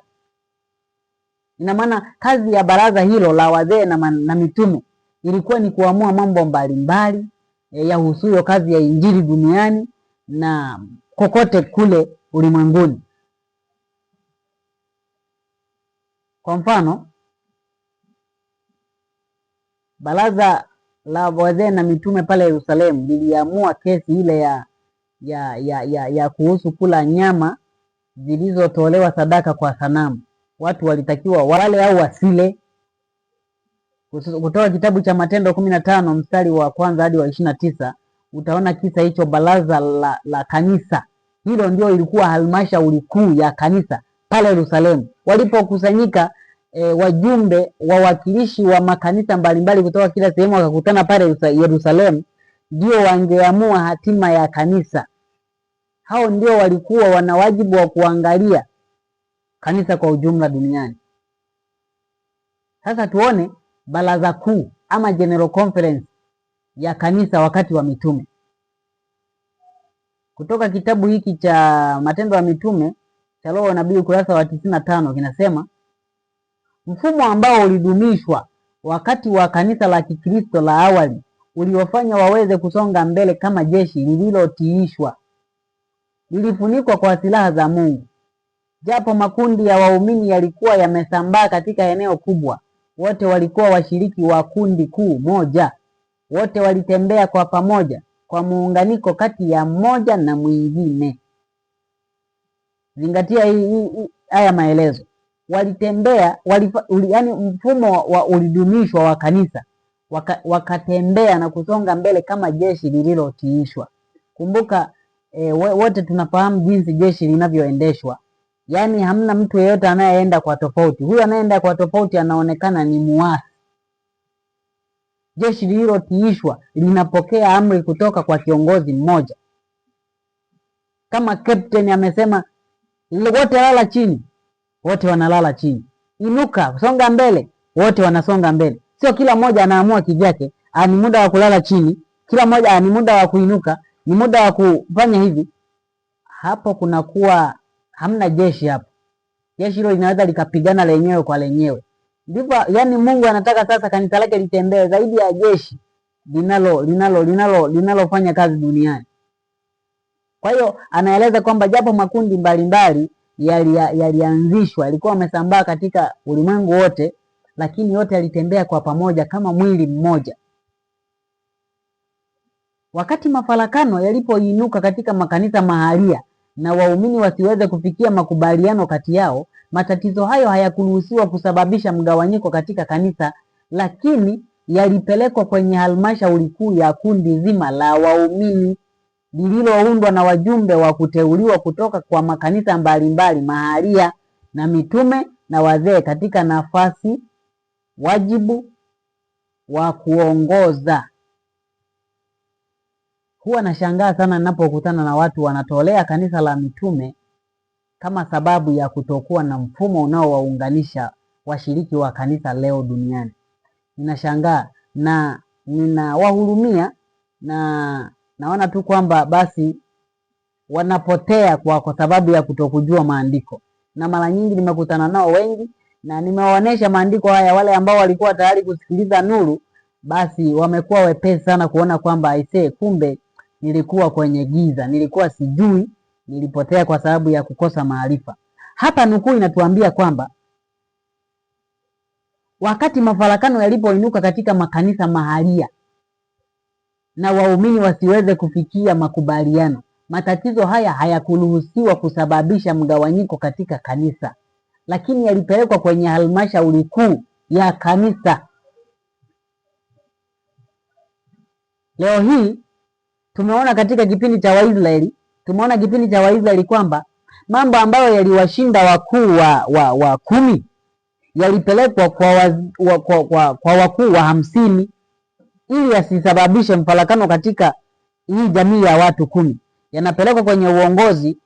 Ina maana kazi ya baraza hilo la wazee na mitume ilikuwa ni kuamua mambo mbalimbali yahusuyo kazi ya injili duniani na kokote kule ulimwenguni. Kwa mfano, baraza la wazee na mitume pale Yerusalemu liliamua kesi ile ya kuhusu kula nyama zilizotolewa sadaka kwa sanamu. Watu walitakiwa wale au wasile. Kutoka kitabu cha Matendo 15 mstari wa kwanza hadi wa 29 utaona kisa hicho. Baraza la kanisa hilo ndio ilikuwa halmashauri kuu ya kanisa pale Yerusalemu. Walipokusanyika wajumbe wawakilishi wa makanisa mbalimbali kutoka kila sehemu wakakutana pale Yerusalemu, ndio wangeamua hatima ya kanisa. Hao ndio walikuwa wana wajibu wa kuangalia kanisa kwa ujumla duniani. Sasa tuone baraza kuu ama General Conference ya kanisa wakati wa mitume. Kutoka kitabu hiki cha Matendo ya Mitume cha Roho Nabii ukurasa wa 95 kinasema, mfumo ambao ulidumishwa wakati wa kanisa la Kikristo la awali uliwafanya waweze kusonga mbele kama jeshi lililotiishwa. Lilifunikwa kwa silaha za Mungu. Japo makundi ya waumini yalikuwa yamesambaa katika eneo kubwa, wote walikuwa washiriki wa kundi kuu moja. Wote walitembea kwa pamoja kwa muunganiko kati ya mmoja na mwingine. Zingatia haya maelezo. Walitembea, yani mfumo wa ulidumishwa wa kanisa, wakatembea na kusonga mbele kama jeshi lililotiishwa. Kumbuka wote tunafahamu jinsi jeshi linavyoendeshwa. Yaani hamna mtu yeyote anayeenda kwa tofauti. Huyu anayeenda kwa tofauti anaonekana ni muasi. Jeshi lililotiishwa linapokea amri kutoka kwa kiongozi mmoja. Kama captain amesema wote lala chini, wote wanalala chini. Inuka, songa mbele, wote wanasonga mbele. Sio kila mmoja anaamua kivyake, ni muda wa kulala chini, kila mmoja ni muda wa kuinuka, ni muda wa kufanya hivi. Hapo kunakuwa hamna jeshi hapo. Jeshi hilo linaweza likapigana lenyewe kwa lenyewe. Ndivyo yani Mungu anataka sasa kanisa lake litembee zaidi ya jeshi linalofanya kazi duniani. Kwa hiyo anaeleza kwamba japo makundi mbalimbali yalianzishwa, yalikuwa yamesambaa katika ulimwengu wote, lakini yote yalitembea kwa pamoja kama mwili mmoja. Wakati mafarakano yalipoinuka katika makanisa mahalia na waumini wasiweze kufikia makubaliano kati yao, matatizo hayo hayakuruhusiwa kusababisha mgawanyiko katika kanisa, lakini yalipelekwa kwenye halmashauri kuu ya kundi zima la waumini lililoundwa na wajumbe wa kuteuliwa kutoka kwa makanisa mbalimbali mahalia na mitume na wazee katika nafasi wajibu wa kuongoza. Huwa nashangaa sana ninapokutana na watu wanatolea kanisa la mitume kama sababu ya kutokuwa na mfumo unaowaunganisha washiriki wa kanisa leo duniani. Ninashangaa na ninawahurumia na naona tu kwamba basi wanapotea kwa sababu ya kutokujua maandiko. Na mara nyingi nimekutana nao wengi na nimewaonesha maandiko haya, wale ambao walikuwa tayari kusikiliza nuru, basi wamekuwa wepesi sana kuona kwamba aisee, kumbe nilikuwa kwenye giza, nilikuwa sijui, nilipotea kwa sababu ya kukosa maarifa. Hapa nukuu inatuambia kwamba wakati mafarakano yalipoinuka katika makanisa mahalia na waumini wasiweze kufikia makubaliano, matatizo haya hayakuruhusiwa kusababisha mgawanyiko katika kanisa, lakini yalipelekwa kwenye halmashauri kuu ya kanisa. Leo hii tumeona katika kipindi cha Waisraeli, kwamba mambo ambayo yaliwashinda wakuu wa 10 yalipelekwa kwa wakuu wa 50 ili asisababishe mfarakano katika hii jamii ya watu 10. Yanapelekwa kwenye uongozi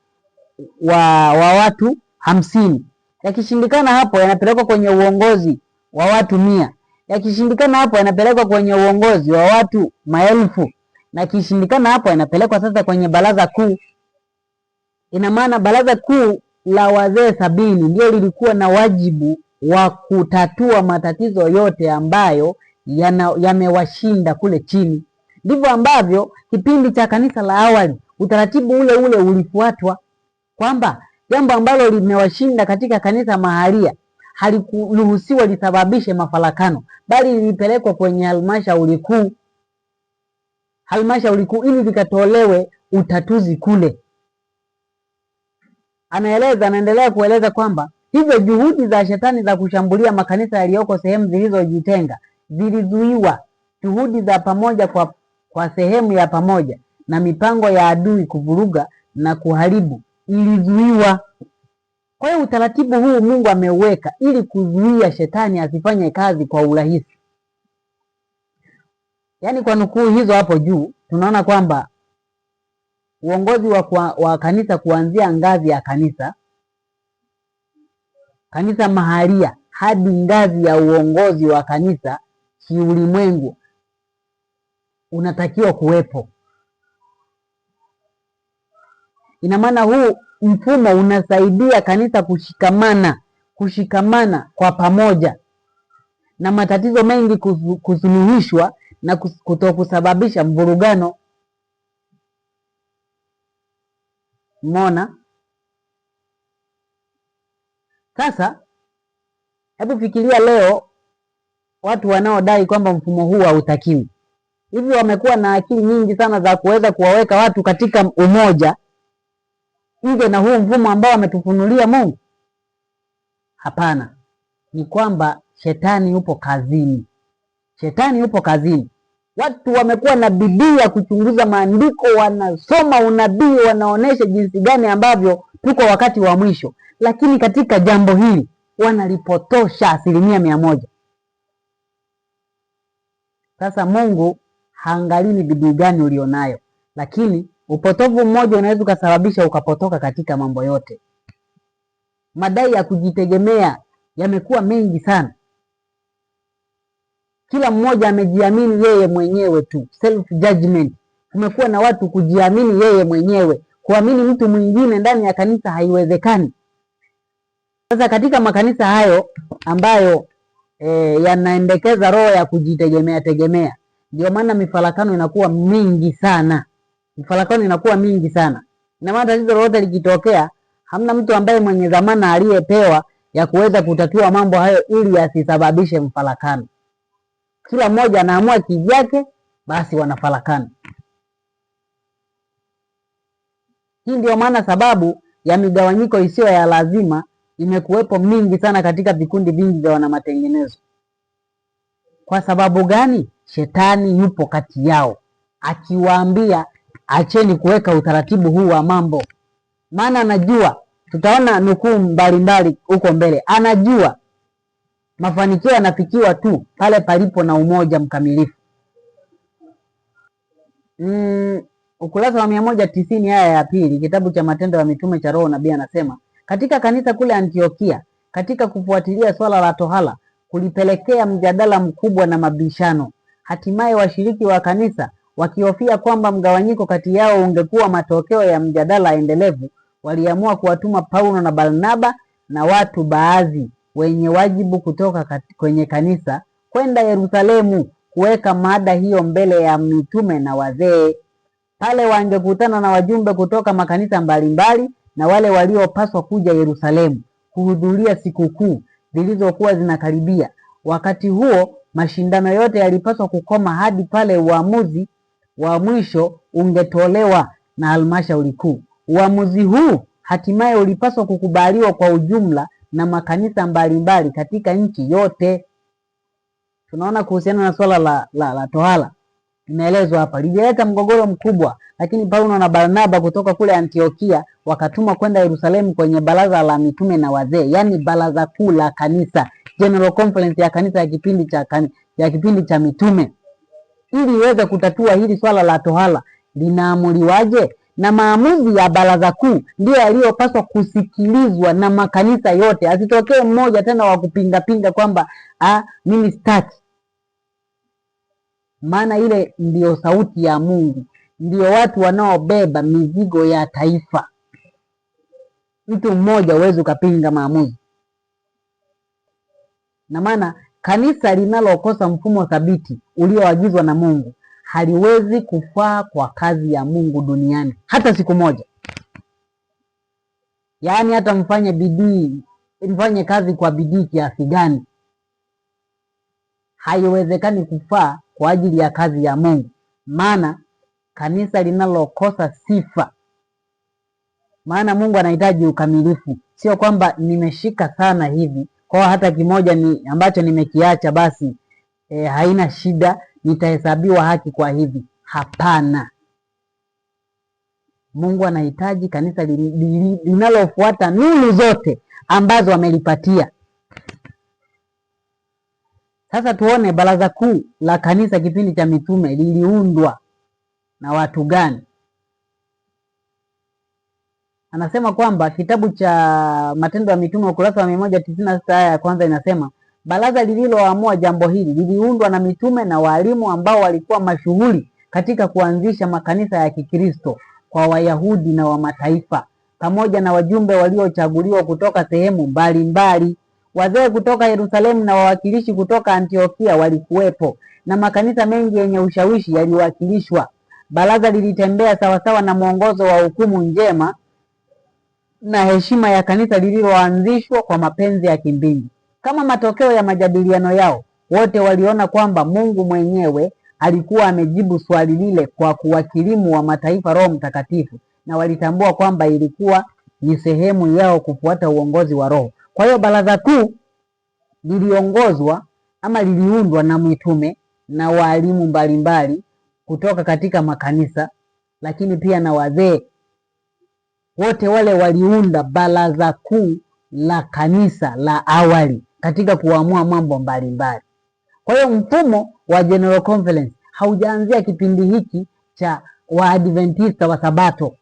wa watu 50. Yakishindikana hapo yanapelekwa kwenye uongozi wa watu 100. Yakishindikana hapo yanapelekwa kwenye uongozi wa watu 1000. Na kishindikana hapo yanapelekwa sasa kwenye baraza kuu. Ina maana baraza kuu la wazee 70 ndio lilikuwa na wajibu wa kutatua matatizo yote ambayo yamewashinda kule chini. Ndivyo ambavyo kipindi cha kanisa la awali utaratibu ule ulifuatwa, kwamba jambo ambalo limewashinda katika kanisa mahalia halikuruhusiwa lisababishe mafarakano, bali lilipelekwa kwenye halmashauri kuu ili likatolewe utatuzi kule. Anaendelea kueleza kwamba hivyo juhudi za shetani za kushambulia makanisa yaliyoko sehemu zilizojitenga zilizuiwa. Juhudi za pamoja kwa sehemu ya pamoja na mipango ya adui kuvuruga na kuharibu ilizuiwa. Kwa hiyo utaratibu huu Mungu ameuweka ili kuzuia shetani asifanye kazi kwa urahisi. Yaani kwa nukuu hizo hapo juu tunaona kwamba uongozi wa kanisa kuanzia ngazi ya kanisa mahalia hadi ngazi ya uongozi wa kanisa kiulimwengu unatakiwa kuwepo. Ina maana huu mfumo unasaidia kanisa kushikamana kwa pamoja na matatizo mengi kusuluhishwa na kutokusababisha mvurugano. Umeona? Sasa hebu fikiria leo watu wanaodai kwamba mfumo huu hautakiwi. Hivi wamekuwa na akili nyingi sana za kuweza kuwaweka watu katika umoja nje na huu mfumo ambao ametufunulia Mungu? Hapana. Ni kwamba shetani yupo kazini. Watu wamekuwa na bidii ya kuchunguza maandiko, wanasoma unabii, wanaonesha jinsi gani ambavyo tuko wakati wa mwisho, lakini katika jambo hili wanalipotosha 100%. Sasa Mungu haangalii ni bidii gani ulionayo, lakini upotovu mmoja unaweza ukasababisha ukapotoka katika mambo yote. Madai ya kujitegemea yamekuwa mengi sana. Kila mmoja amejiamini yeye mwenyewe tu, self judgment. Kumekuwa na watu kujiamini yeye mwenyewe, kuamini mtu mwingine ndani ya kanisa haiwezekani. Sasa katika makanisa hayo ambayo yanaendekeza roho ya kujitegemea tegemea, ndio maana mifarakano inakuwa mingi sana. Na maana tatizo lolote likitokea, hamna mtu ambaye mwenye dhamana aliyepewa ya kuweza kutatua mambo hayo ili asisababishe mfarakano. Kila mmoja anaamua kivyake, basi wanafarakana. Hii ndio maana sababu ya migawanyiko isiyo ya lazima imekuwepo mingi sana katika vikundi vingi vya wanamatengenezo. Kwa sababu gani? Shetani yupo kati yao akiwaambia acheni kuweka utaratibu huu wa mambo, maana anajua, tutaona nukuu mbalimbali huko mbele, anajua mafanikio yanafikiwa tu pale palipo na umoja mkamilifu. Ukurasa wa 190 aya ya pili, kitabu cha Matendo ya Mitume cha Roho Nabii anasema, katika kanisa kule Antiokia, katika kufuatilia swala la tohara kulipelekea mjadala mkubwa na mabishano. Hatimaye washiriki wa kanisa wakihofia kwamba mgawanyiko kati yao ungekuwa matokeo ya mjadala endelevu, waliamua kuwatuma Paulo na Barnaba na watu baadhi wenye wajibu kutoka kwenye kanisa kwenda Yerusalemu kuweka mada hiyo mbele ya mitume na wazee. Pale wangekutana na wajumbe kutoka makanisa mbalimbali na wale waliopaswa kuja Yerusalemu kuhudhuria sikukuu zilizokuwa zinakaribia. Wakati huo mashindano yote yalipaswa kukoma hadi pale uamuzi wa mwisho ungetolewa na halmashauri kuu. Uamuzi huu hatimaye ulipaswa kukubaliwa kwa ujumla na makanisa mbalimbali katika nchi yote. Tunaona kuhusiana na swala la tohara inaelezwa hapa lilileta mgogoro mkubwa, lakini Paulo na Barnaba kutoka kule Antiokia wakatuma kwenda Yerusalemu kwenye baraza la mitume na wazee, yani baraza kuu la kanisa, General Conference ya kanisa ya kipindi cha mitume, ili iweze kutatua hili swala la tohara linaamuliwaje. Na maamuzi ya baraza kuu ndio yaliyopaswa kusikilizwa na makanisa yote, asitokee mmoja tena wa kupinga kwamba mimi sitaki. Maana ile ndio sauti ya Mungu, ndio watu wanaobeba mizigo ya taifa. Mtu mmoja huwezi ukapinga maamuzi. Na maana kanisa linalokosa mfumo thabiti ulioagizwa na Mungu haliwezi kufaa kwa kazi ya Mungu duniani hata siku moja. Yaani hata mfanye kazi kwa bidii kiasi gani, haiwezekani kufaa kwa ajili ya kazi ya Mungu. Maana kanisa linalokosa sifa, maana Mungu anahitaji ukamilifu, sio kwamba nimeshika sana hivi kwa hata kimoja ambacho nimekiacha basi haina shida, nitahesabiwa haki kwa hivi. Hapana. Mungu anahitaji kanisa linalofuata nuru zote ambazo amelipatia. Sasa tuone baraza kuu la kanisa kipindi cha mitume liliundwa na watu gani? Anasema kwamba kitabu cha Matendo ya Mitume ukurasa wa 196 aya ya kwanza inasema, baraza lililoamua jambo hili liliundwa na mitume na walimu ambao walikuwa mashuhuri katika kuanzisha makanisa ya Kikristo kwa Wayahudi na wa mataifa, pamoja na wajumbe waliochaguliwa kutoka sehemu mbalimbali. Wazee kutoka Yerusalemu na wawakilishi kutoka Antiokia walikuwepo, na makanisa mengi yenye ushawishi yaliwakilishwa. Baraza lilitembea sawasawa na mwongozo wa hukumu njema na heshima ya kanisa lililoanzishwa kwa mapenzi ya kimbingu. Kama matokeo ya majadiliano yao, wote waliona kwamba Mungu mwenyewe alikuwa amejibu swali lile kwa kuwakilimu wa mataifa Roho Mtakatifu, na walitambua kwamba ilikuwa ni sehemu yao kufuata uongozi wa Roho. Kwa hiyo baraza kuu liliongozwa ama liliundwa na mitume na walimu mbalimbali kutoka katika makanisa, lakini pia na wazee. Wote wale waliunda baraza kuu la kanisa la awali katika kuamua mambo mbalimbali. Kwa hiyo mfumo wa General Conference haujaanzia kipindi hiki cha Waadventista wa Sabato.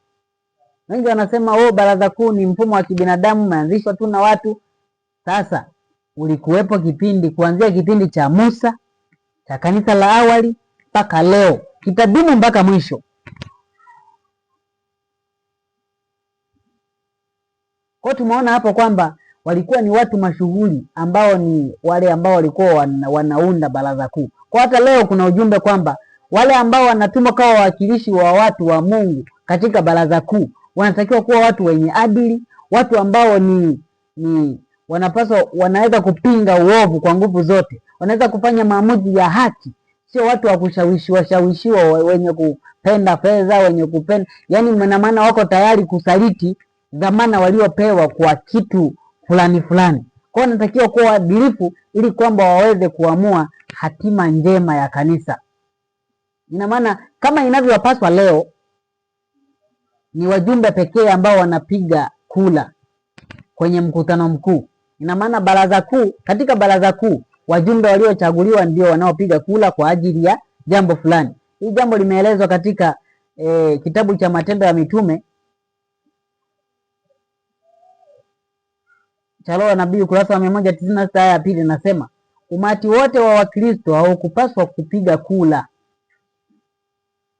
Wengi wanasema baraza kuu ni mfumo wa kibinadamu, umeanzishwa tu na watu. Sasa ulikuwepo kuanzia kipindi cha Musa, cha kanisa la awali mpaka leo, kitadumu mpaka mwisho. Kwa tumeona hapo kwamba walikuwa ni watu mashuhuri ambao ni wale ambao walikuwa wanaunda baraza kuu. Kwa hata leo kuna ujumbe kwamba wale ambao wanatumwa kama wawakilishi wa watu wa Mungu katika baraza kuu wanatakiwa kuwa watu wenye adili, watu ambao ni wanapaswa, wanaweza kupinga uovu kwa nguvu zote, wanaweza kufanya maamuzi ya haki, sio watu wa kushawishiwa wenye kupenda fedha, wenye kupenda, yani mna maana wako tayari kusaliti dhamana waliopewa kwa kitu fulani fulani. Kwa hiyo natakiwa kuwa waadilifu ili kwamba waweze kuamua hatima njema ya kanisa. Ina maana kama inavyowapaswa leo ni wajumbe pekee ambao wanapiga kula kwenye mkutano mkuu. Ina maana baraza kuu, katika baraza kuu wajumbe waliochaguliwa ndio wanaopiga kula kwa ajili ya jambo fulani. Hii jambo limeelezwa katika kitabu cha Matendo ya Mitume cha Roho Nabii ukurasa wa 196 aya ya pili, nasema umati wote wa Wakristo haukupaswa kupiga kula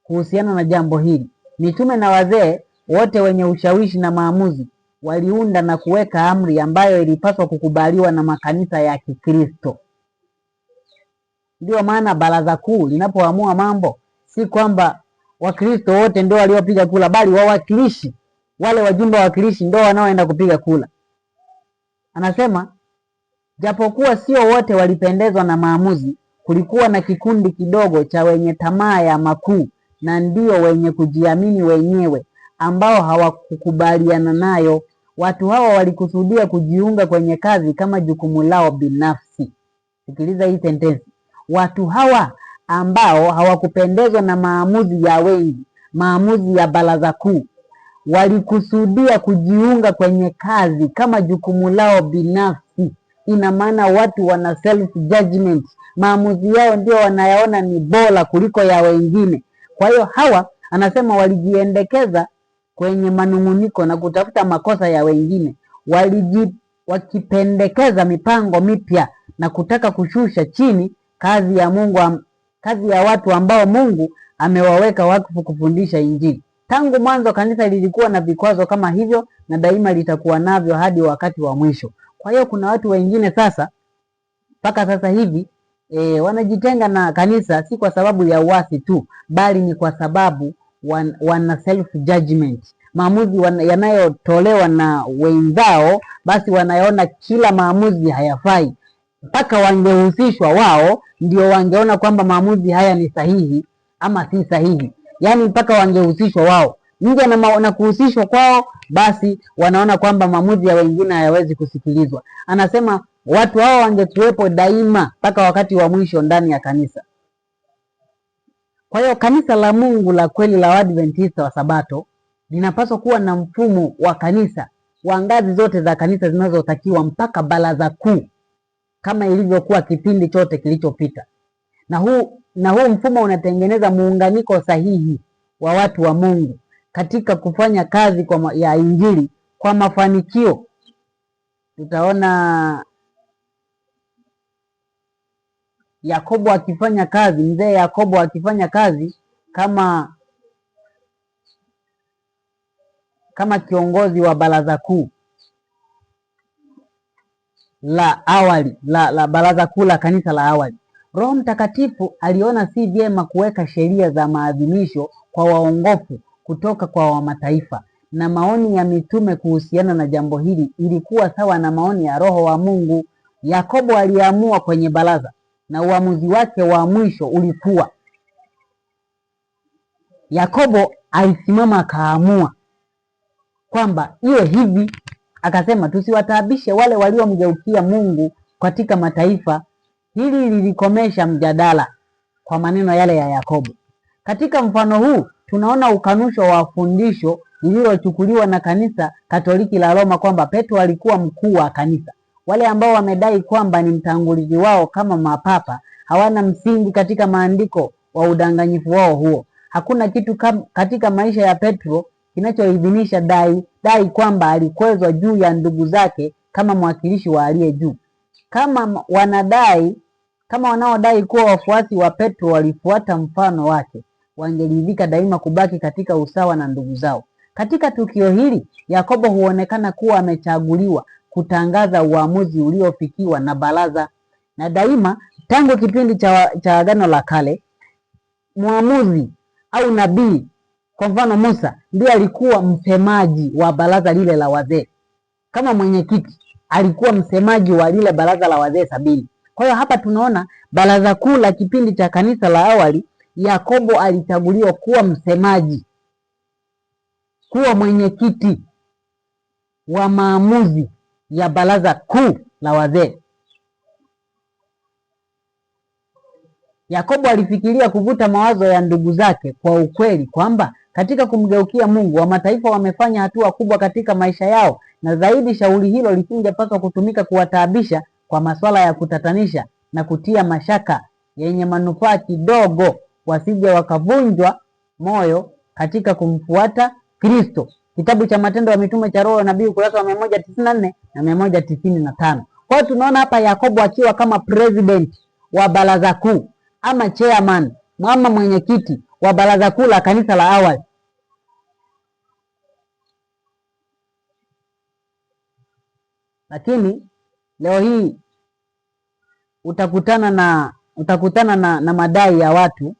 kuhusiana na jambo hili. Mitume na wazee wote wenye ushawishi na maamuzi waliunda na kuweka amri ambayo ilipaswa kukubaliwa na makanisa ya Kikristo. Ndio maana baraza kuu linapoamua mambo, si kwamba Wakristo wote ndio waliopiga kula, bali wawakilishi, wale wajumbe wawakilishi ndio wanaoenda kupiga kula. Anasema japokuwa sio wote walipendezwa na maamuzi, kulikuwa na kikundi kidogo cha wenye tamaa ya makuu na ndio wenye kujiamini wenyewe ambao hawakukubaliana nayo. Watu hawa walikusudia kujiunga kwenye kazi kama jukumu lao binafsi. Sikiliza hii sentensi. Watu hawa ambao hawakupendezwa na maamuzi ya wengi, maamuzi ya baraza kuu, walikusudia kujiunga kwenye kazi kama jukumu lao binafsi. Ina maana watu wana self judgment, maamuzi yao ndio wanayaona ni bora kuliko ya wengine. Kwa hiyo hawa anasema walijiendekeza kwenye manunguniko na kutafuta makosa ya wengine, wakipendekeza mipango mipya na kutaka kushusha chini kazi ya Mungu, kazi ya watu ambao Mungu amewaweka wakfu kufundisha Injili. Tangu mwanzo kanisa lilikuwa na vikwazo kama hivyo na daima litakuwa navyo hadi wakati wa mwisho. Kwa hiyo kuna watu wengine sasa mpaka sasa hivi wanajitenga na kanisa, si kwa sababu ya uasi tu, bali ni kwa sababu wana self judgment. Maamuzi yanayotolewa na wenzao, basi wanaona kila maamuzi hayafai. Mpaka wangehusishwa wao ndio wangeona kwamba maamuzi haya ni sahihi ama si sahihi. Yaani mpaka wangehusishwa wao. Nje na kuhusishwa kwao, basi wanaona kwamba maamuzi ya wengine hayawezi kusikilizwa. Anasema watu hao wangekuwepo daima mpaka wakati wa mwisho ndani ya kanisa. Kwa hiyo kanisa la Mungu la kweli la Waadventista wa Sabato linapaswa kuwa na mfumo wa kanisa wa ngazi zote za kanisa zinazotakiwa mpaka baraza kuu, kama ilivyokuwa kipindi chote kilichopita. Na huu mfumo unatengeneza muunganiko sahihi wa watu wa Mungu katika kufanya kazi ya Injili kwa mafanikio. Tutaona Yakobo akifanya kazi, mzee Yakobo akifanya kazi kama kiongozi wa baraza kuu la awali la baraza kuu la kanisa la awali. Roho Mtakatifu aliona si vyema kuweka sheria za maadhimisho kwa waongofu kutoka kwa wamataifa, na maoni ya mitume kuhusiana na jambo hili ilikuwa sawa na maoni ya Roho wa Mungu. Yakobo aliamua kwenye baraza na uamuzi wake wa mwisho ulikuwa, Yakobo alisimama akaamua kwamba iwe hivi. Akasema tusiwataabishe wale waliomgeukia Mungu katika mataifa. Hili lilikomesha mjadala kwa maneno yale ya Yakobo. Katika mfano huu tunaona ukanusho wa fundisho lililochukuliwa na kanisa Katoliki la Roma kwamba Petro alikuwa mkuu wa kanisa. Wale ambao wamedai kwamba ni mtangulizi wao kama mapapa hawana msingi katika maandiko wa udanganyifu wao huo. Hakuna kitu katika maisha ya Petro kinachoidhinisha dai kwamba alikwezwa juu ya ndugu zake kama mwakilishi wa aliye juu. Kama wanaodai kuwa wafuasi wa Petro walifuata mfano wake, wangeridhika daima kubaki katika usawa na ndugu zao. Katika tukio hili, Yakobo huonekana kuwa amechaguliwa kutangaza uamuzi uliofikiwa na baraza, na daima tangu kipindi cha Agano la Kale, mwamuzi au nabii, kwa mfano Musa, ndiye alikuwa msemaji wa baraza lile la wazee. Kama mwenyekiti alikuwa msemaji wa lile baraza la wazee 70. Kwa hiyo hapa tunaona baraza kuu la kipindi cha kanisa la awali, Yakobo alichaguliwa kuwa msemaji, kuwa mwenyekiti wa maamuzi ya baraza kuu la wazee. Yakobo alifikiria kuvuta mawazo ya ndugu zake kwa ukweli kwamba katika kumgeukia Mungu, wa mataifa wamefanya hatua kubwa katika maisha yao, na zaidi shauri hilo lisingepaswa kutumika kuwataabisha kwa masuala ya kutatanisha na kutia mashaka yenye manufaa kidogo, wasije wakavunjwa moyo katika kumfuata Kristo. Kitabu cha Matendo ya Mitume cha Roho ya Nabii, ukurasa wa 194 na 195. Kwa hiyo tunaona hapa Yakobo akiwa kama president wa baraza kuu ama chairman, mama mwenyekiti wa baraza kuu la kanisa la awali. Lakini leo hii utakutana na madai ya watu,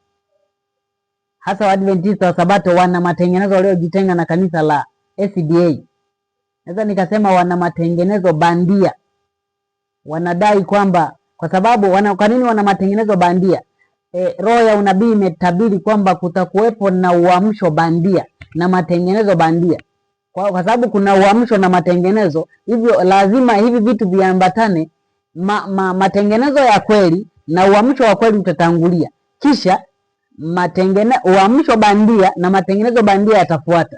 hasa Waadventista wa Sabato, wana matengenezo waliojitenga na kanisa la SDA. Naweza nikasema wana matengenezo bandia. Wanadai kwamba kwa sababu kwa nini wana matengenezo bandia? Roho ya unabii imetabiri kwamba kutakuwepo na uamsho bandia na matengenezo bandia. Kwa sababu kuna uamsho na matengenezo, hivyo lazima hivi vitu viambatane. Matengenezo ya kweli na uamsho wa kweli utatangulia, kisha uamsho bandia na matengenezo bandia yatafuata.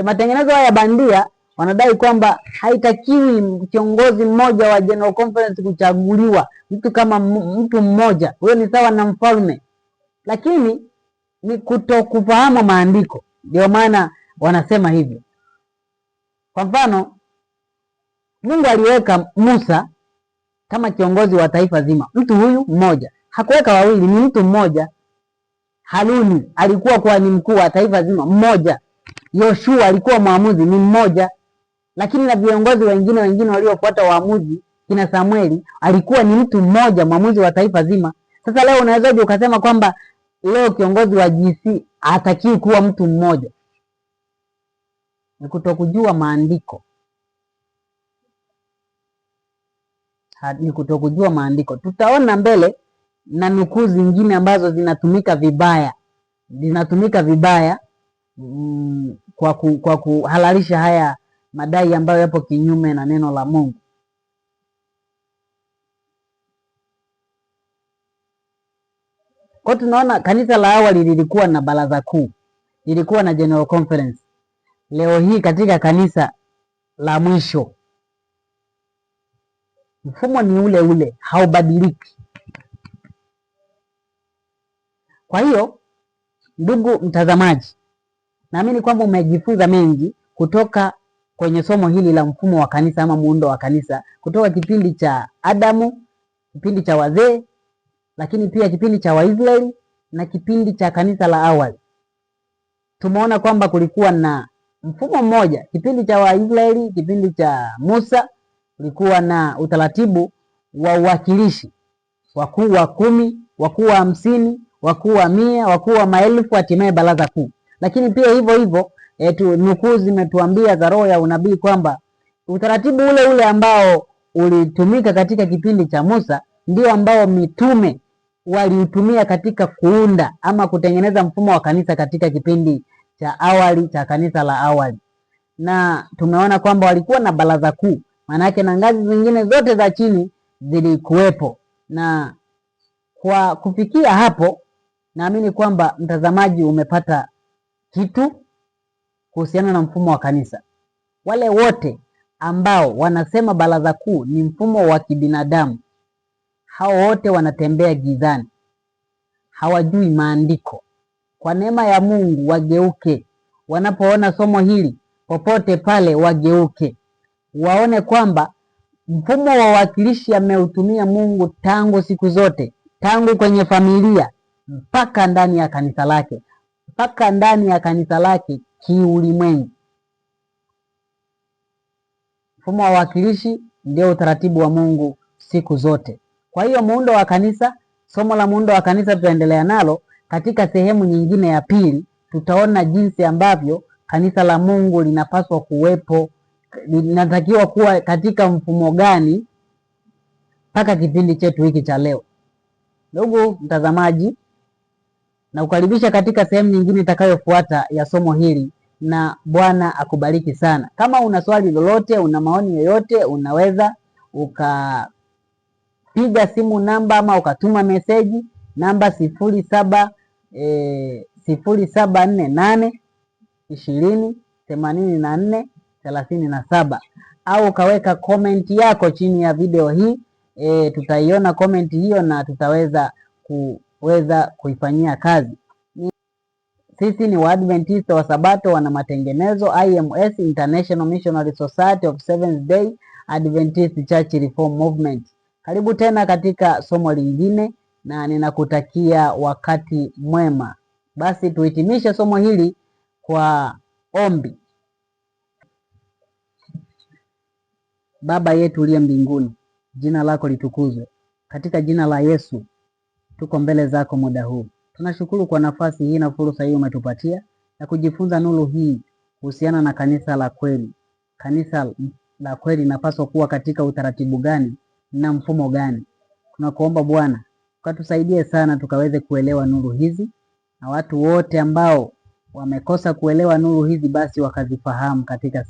Matengenezo haya bandia wanadai kwamba haitakiwi kiongozi mmoja wa General Conference kuchaguliwa, mtu kama mtu mmoja, huyo ni sawa na mfalme. Lakini ni kutokufahamu maandiko, ndio maana wanasema hivyo. Kwa mfano, Mungu aliweka Musa kama kiongozi wa taifa zima, mtu huyu mmoja. Hakuweka wawili, ni mtu mmoja. Haruni alikuwa kuwa ni mkuu wa taifa zima, mmoja. Yoshua alikuwa mwamuzi, ni mmoja. Lakini na viongozi wengine waliofuata waamuzi, kina Samueli, alikuwa ni mtu mmoja, mwamuzi wa taifa zima. Sasa leo unawezaje ukasema kwamba leo kiongozi wa GC hatakiwi kuwa mtu mmoja? Ni kutokujua maandiko. Ni kutokujua maandiko. Tutaona mbele na nukuu zingine ambazo zinatumika vibaya kwa kuhalalisha haya madai ambayo yapo kinyume na neno la Mungu. Kwa tunaona kanisa la awali lilikuwa na baraza kuu, lilikuwa na General Conference. Leo hii katika kanisa la mwisho mfumo ni ule ule, haubadiliki. Kwa hiyo ndugu mtazamaji, naamini kwamba umejifunza mengi kutoka kwenye somo hili la mfumo wa kanisa ama muundo wa kanisa, kutoka kipindi cha Adamu, kipindi cha wazee, lakini pia kipindi cha Waisraeli na kipindi cha kanisa la awali. Tumeona kwamba kulikuwa na mfumo mmoja, kipindi cha Waisraeli, kipindi cha Musa, kulikuwa na utaratibu wa uwakilishi, wakuu wa 10, wakuu wa 50, wakuu wa 100, wakuu wa maelfu, hatimaye baraza kuu. Lakini pia hivyo nukuu zimetuambia za roho ya unabii kwamba utaratibu ule ambao ulitumika katika kipindi cha Musa ndio ambao mitume waliutumia katika kuunda ama kutengeneza mfumo wa kanisa katika kipindi cha awali cha kanisa la awali. Na tumeona kwamba walikuwa na baraza kuu, maana yake na ngazi zingine zote za chini zilikuwepo. Na kwa kufikia hapo, naamini kwamba mtazamaji umepata kitu kuhusiana na mfumo wa kanisa. Wale wote ambao wanasema baraza kuu ni mfumo wa kibinadamu, hao wote wanatembea gizani, hawajui maandiko. Kwa neema ya Mungu wageuke, wanapoona somo hili popote pale wageuke, waone kwamba mfumo wa wakilishi ameutumia Mungu tangu siku zote, tangu kwenye familia mpaka ndani ya kanisa lake, kiulimwengu. Mfumo wa wakilishi ndio utaratibu wa Mungu siku zote. Kwa hiyo muundo wa kanisa, somo la muundo wa kanisa tutaendelea nalo katika sehemu nyingine ya pili. Tutaona jinsi ambavyo kanisa la Mungu linapaswa kuwepo, linatakiwa kuwa katika mfumo gani mpaka kipindi chetu hiki cha leo. Ndugu mtazamaji, na kukaribisha katika sehemu nyingine itakayofuata ya somo hili, na Bwana akubariki sana. Kama una swali lolote, una maoni yoyote, unaweza ukapiga simu namba ama ukatuma meseji namba 0748208437 au ukaweka komenti yako chini ya video hii. Tutaiona komenti hiyo na tutaweza kuifanyia kazi. Sisi ni Waadventista wa Sabato wana matengenezo IMS, International Missionary Society of Seventh Day Adventist Church Reform Movement. Karibu tena katika somo lingine na ninakutakia wakati mwema. Basi tuhitimishe somo hili kwa ombi. Baba yetu uliye mbinguni, jina lako litukuzwe. Katika jina la Yesu tuko mbele zako muda huu. Tunashukuru kwa nafasi hii na fursa hii umetupatia ya kujifunza nuru hii kuhusiana na kanisa la kweli. Kanisa la kweli linapaswa kuwa katika utaratibu gani na mfumo gani? Tunakuomba Bwana, ukatusaidie sana tukaweze kuelewa nuru hizi, na watu wote ambao wamekosa kuelewa nuru hizi basi wakazifahamu katika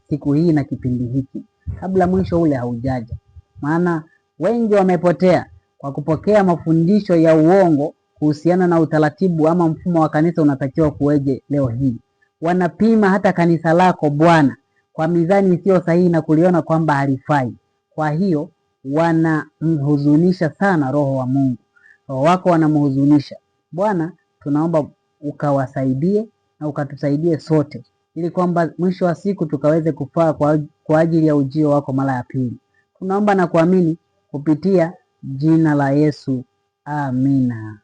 siku hii na kipindi hiki kabla mwisho ule haujaja. Maana wengi wamepotea kwa kupokea mafundisho ya uongo kuhusiana na utaratibu ama mfumo wa kanisa unatakiwa kuweje. Leo hii wanapima hata kanisa lako Bwana kwa mizani isiyo sahihi na kuliona kwamba halifai. Kwa hiyo wanamhuzunisha sana Roho wa Mungu. Roho wako wanamhuzunisha. Bwana, tunaomba ukawasaidie na ukatusaidie sote, ili kwamba mwisho wa siku tukaweze kufaa kwa ajili ya ujio wako mara ya pili. Tunaomba na kuamini kupitia jina la Yesu. Amina.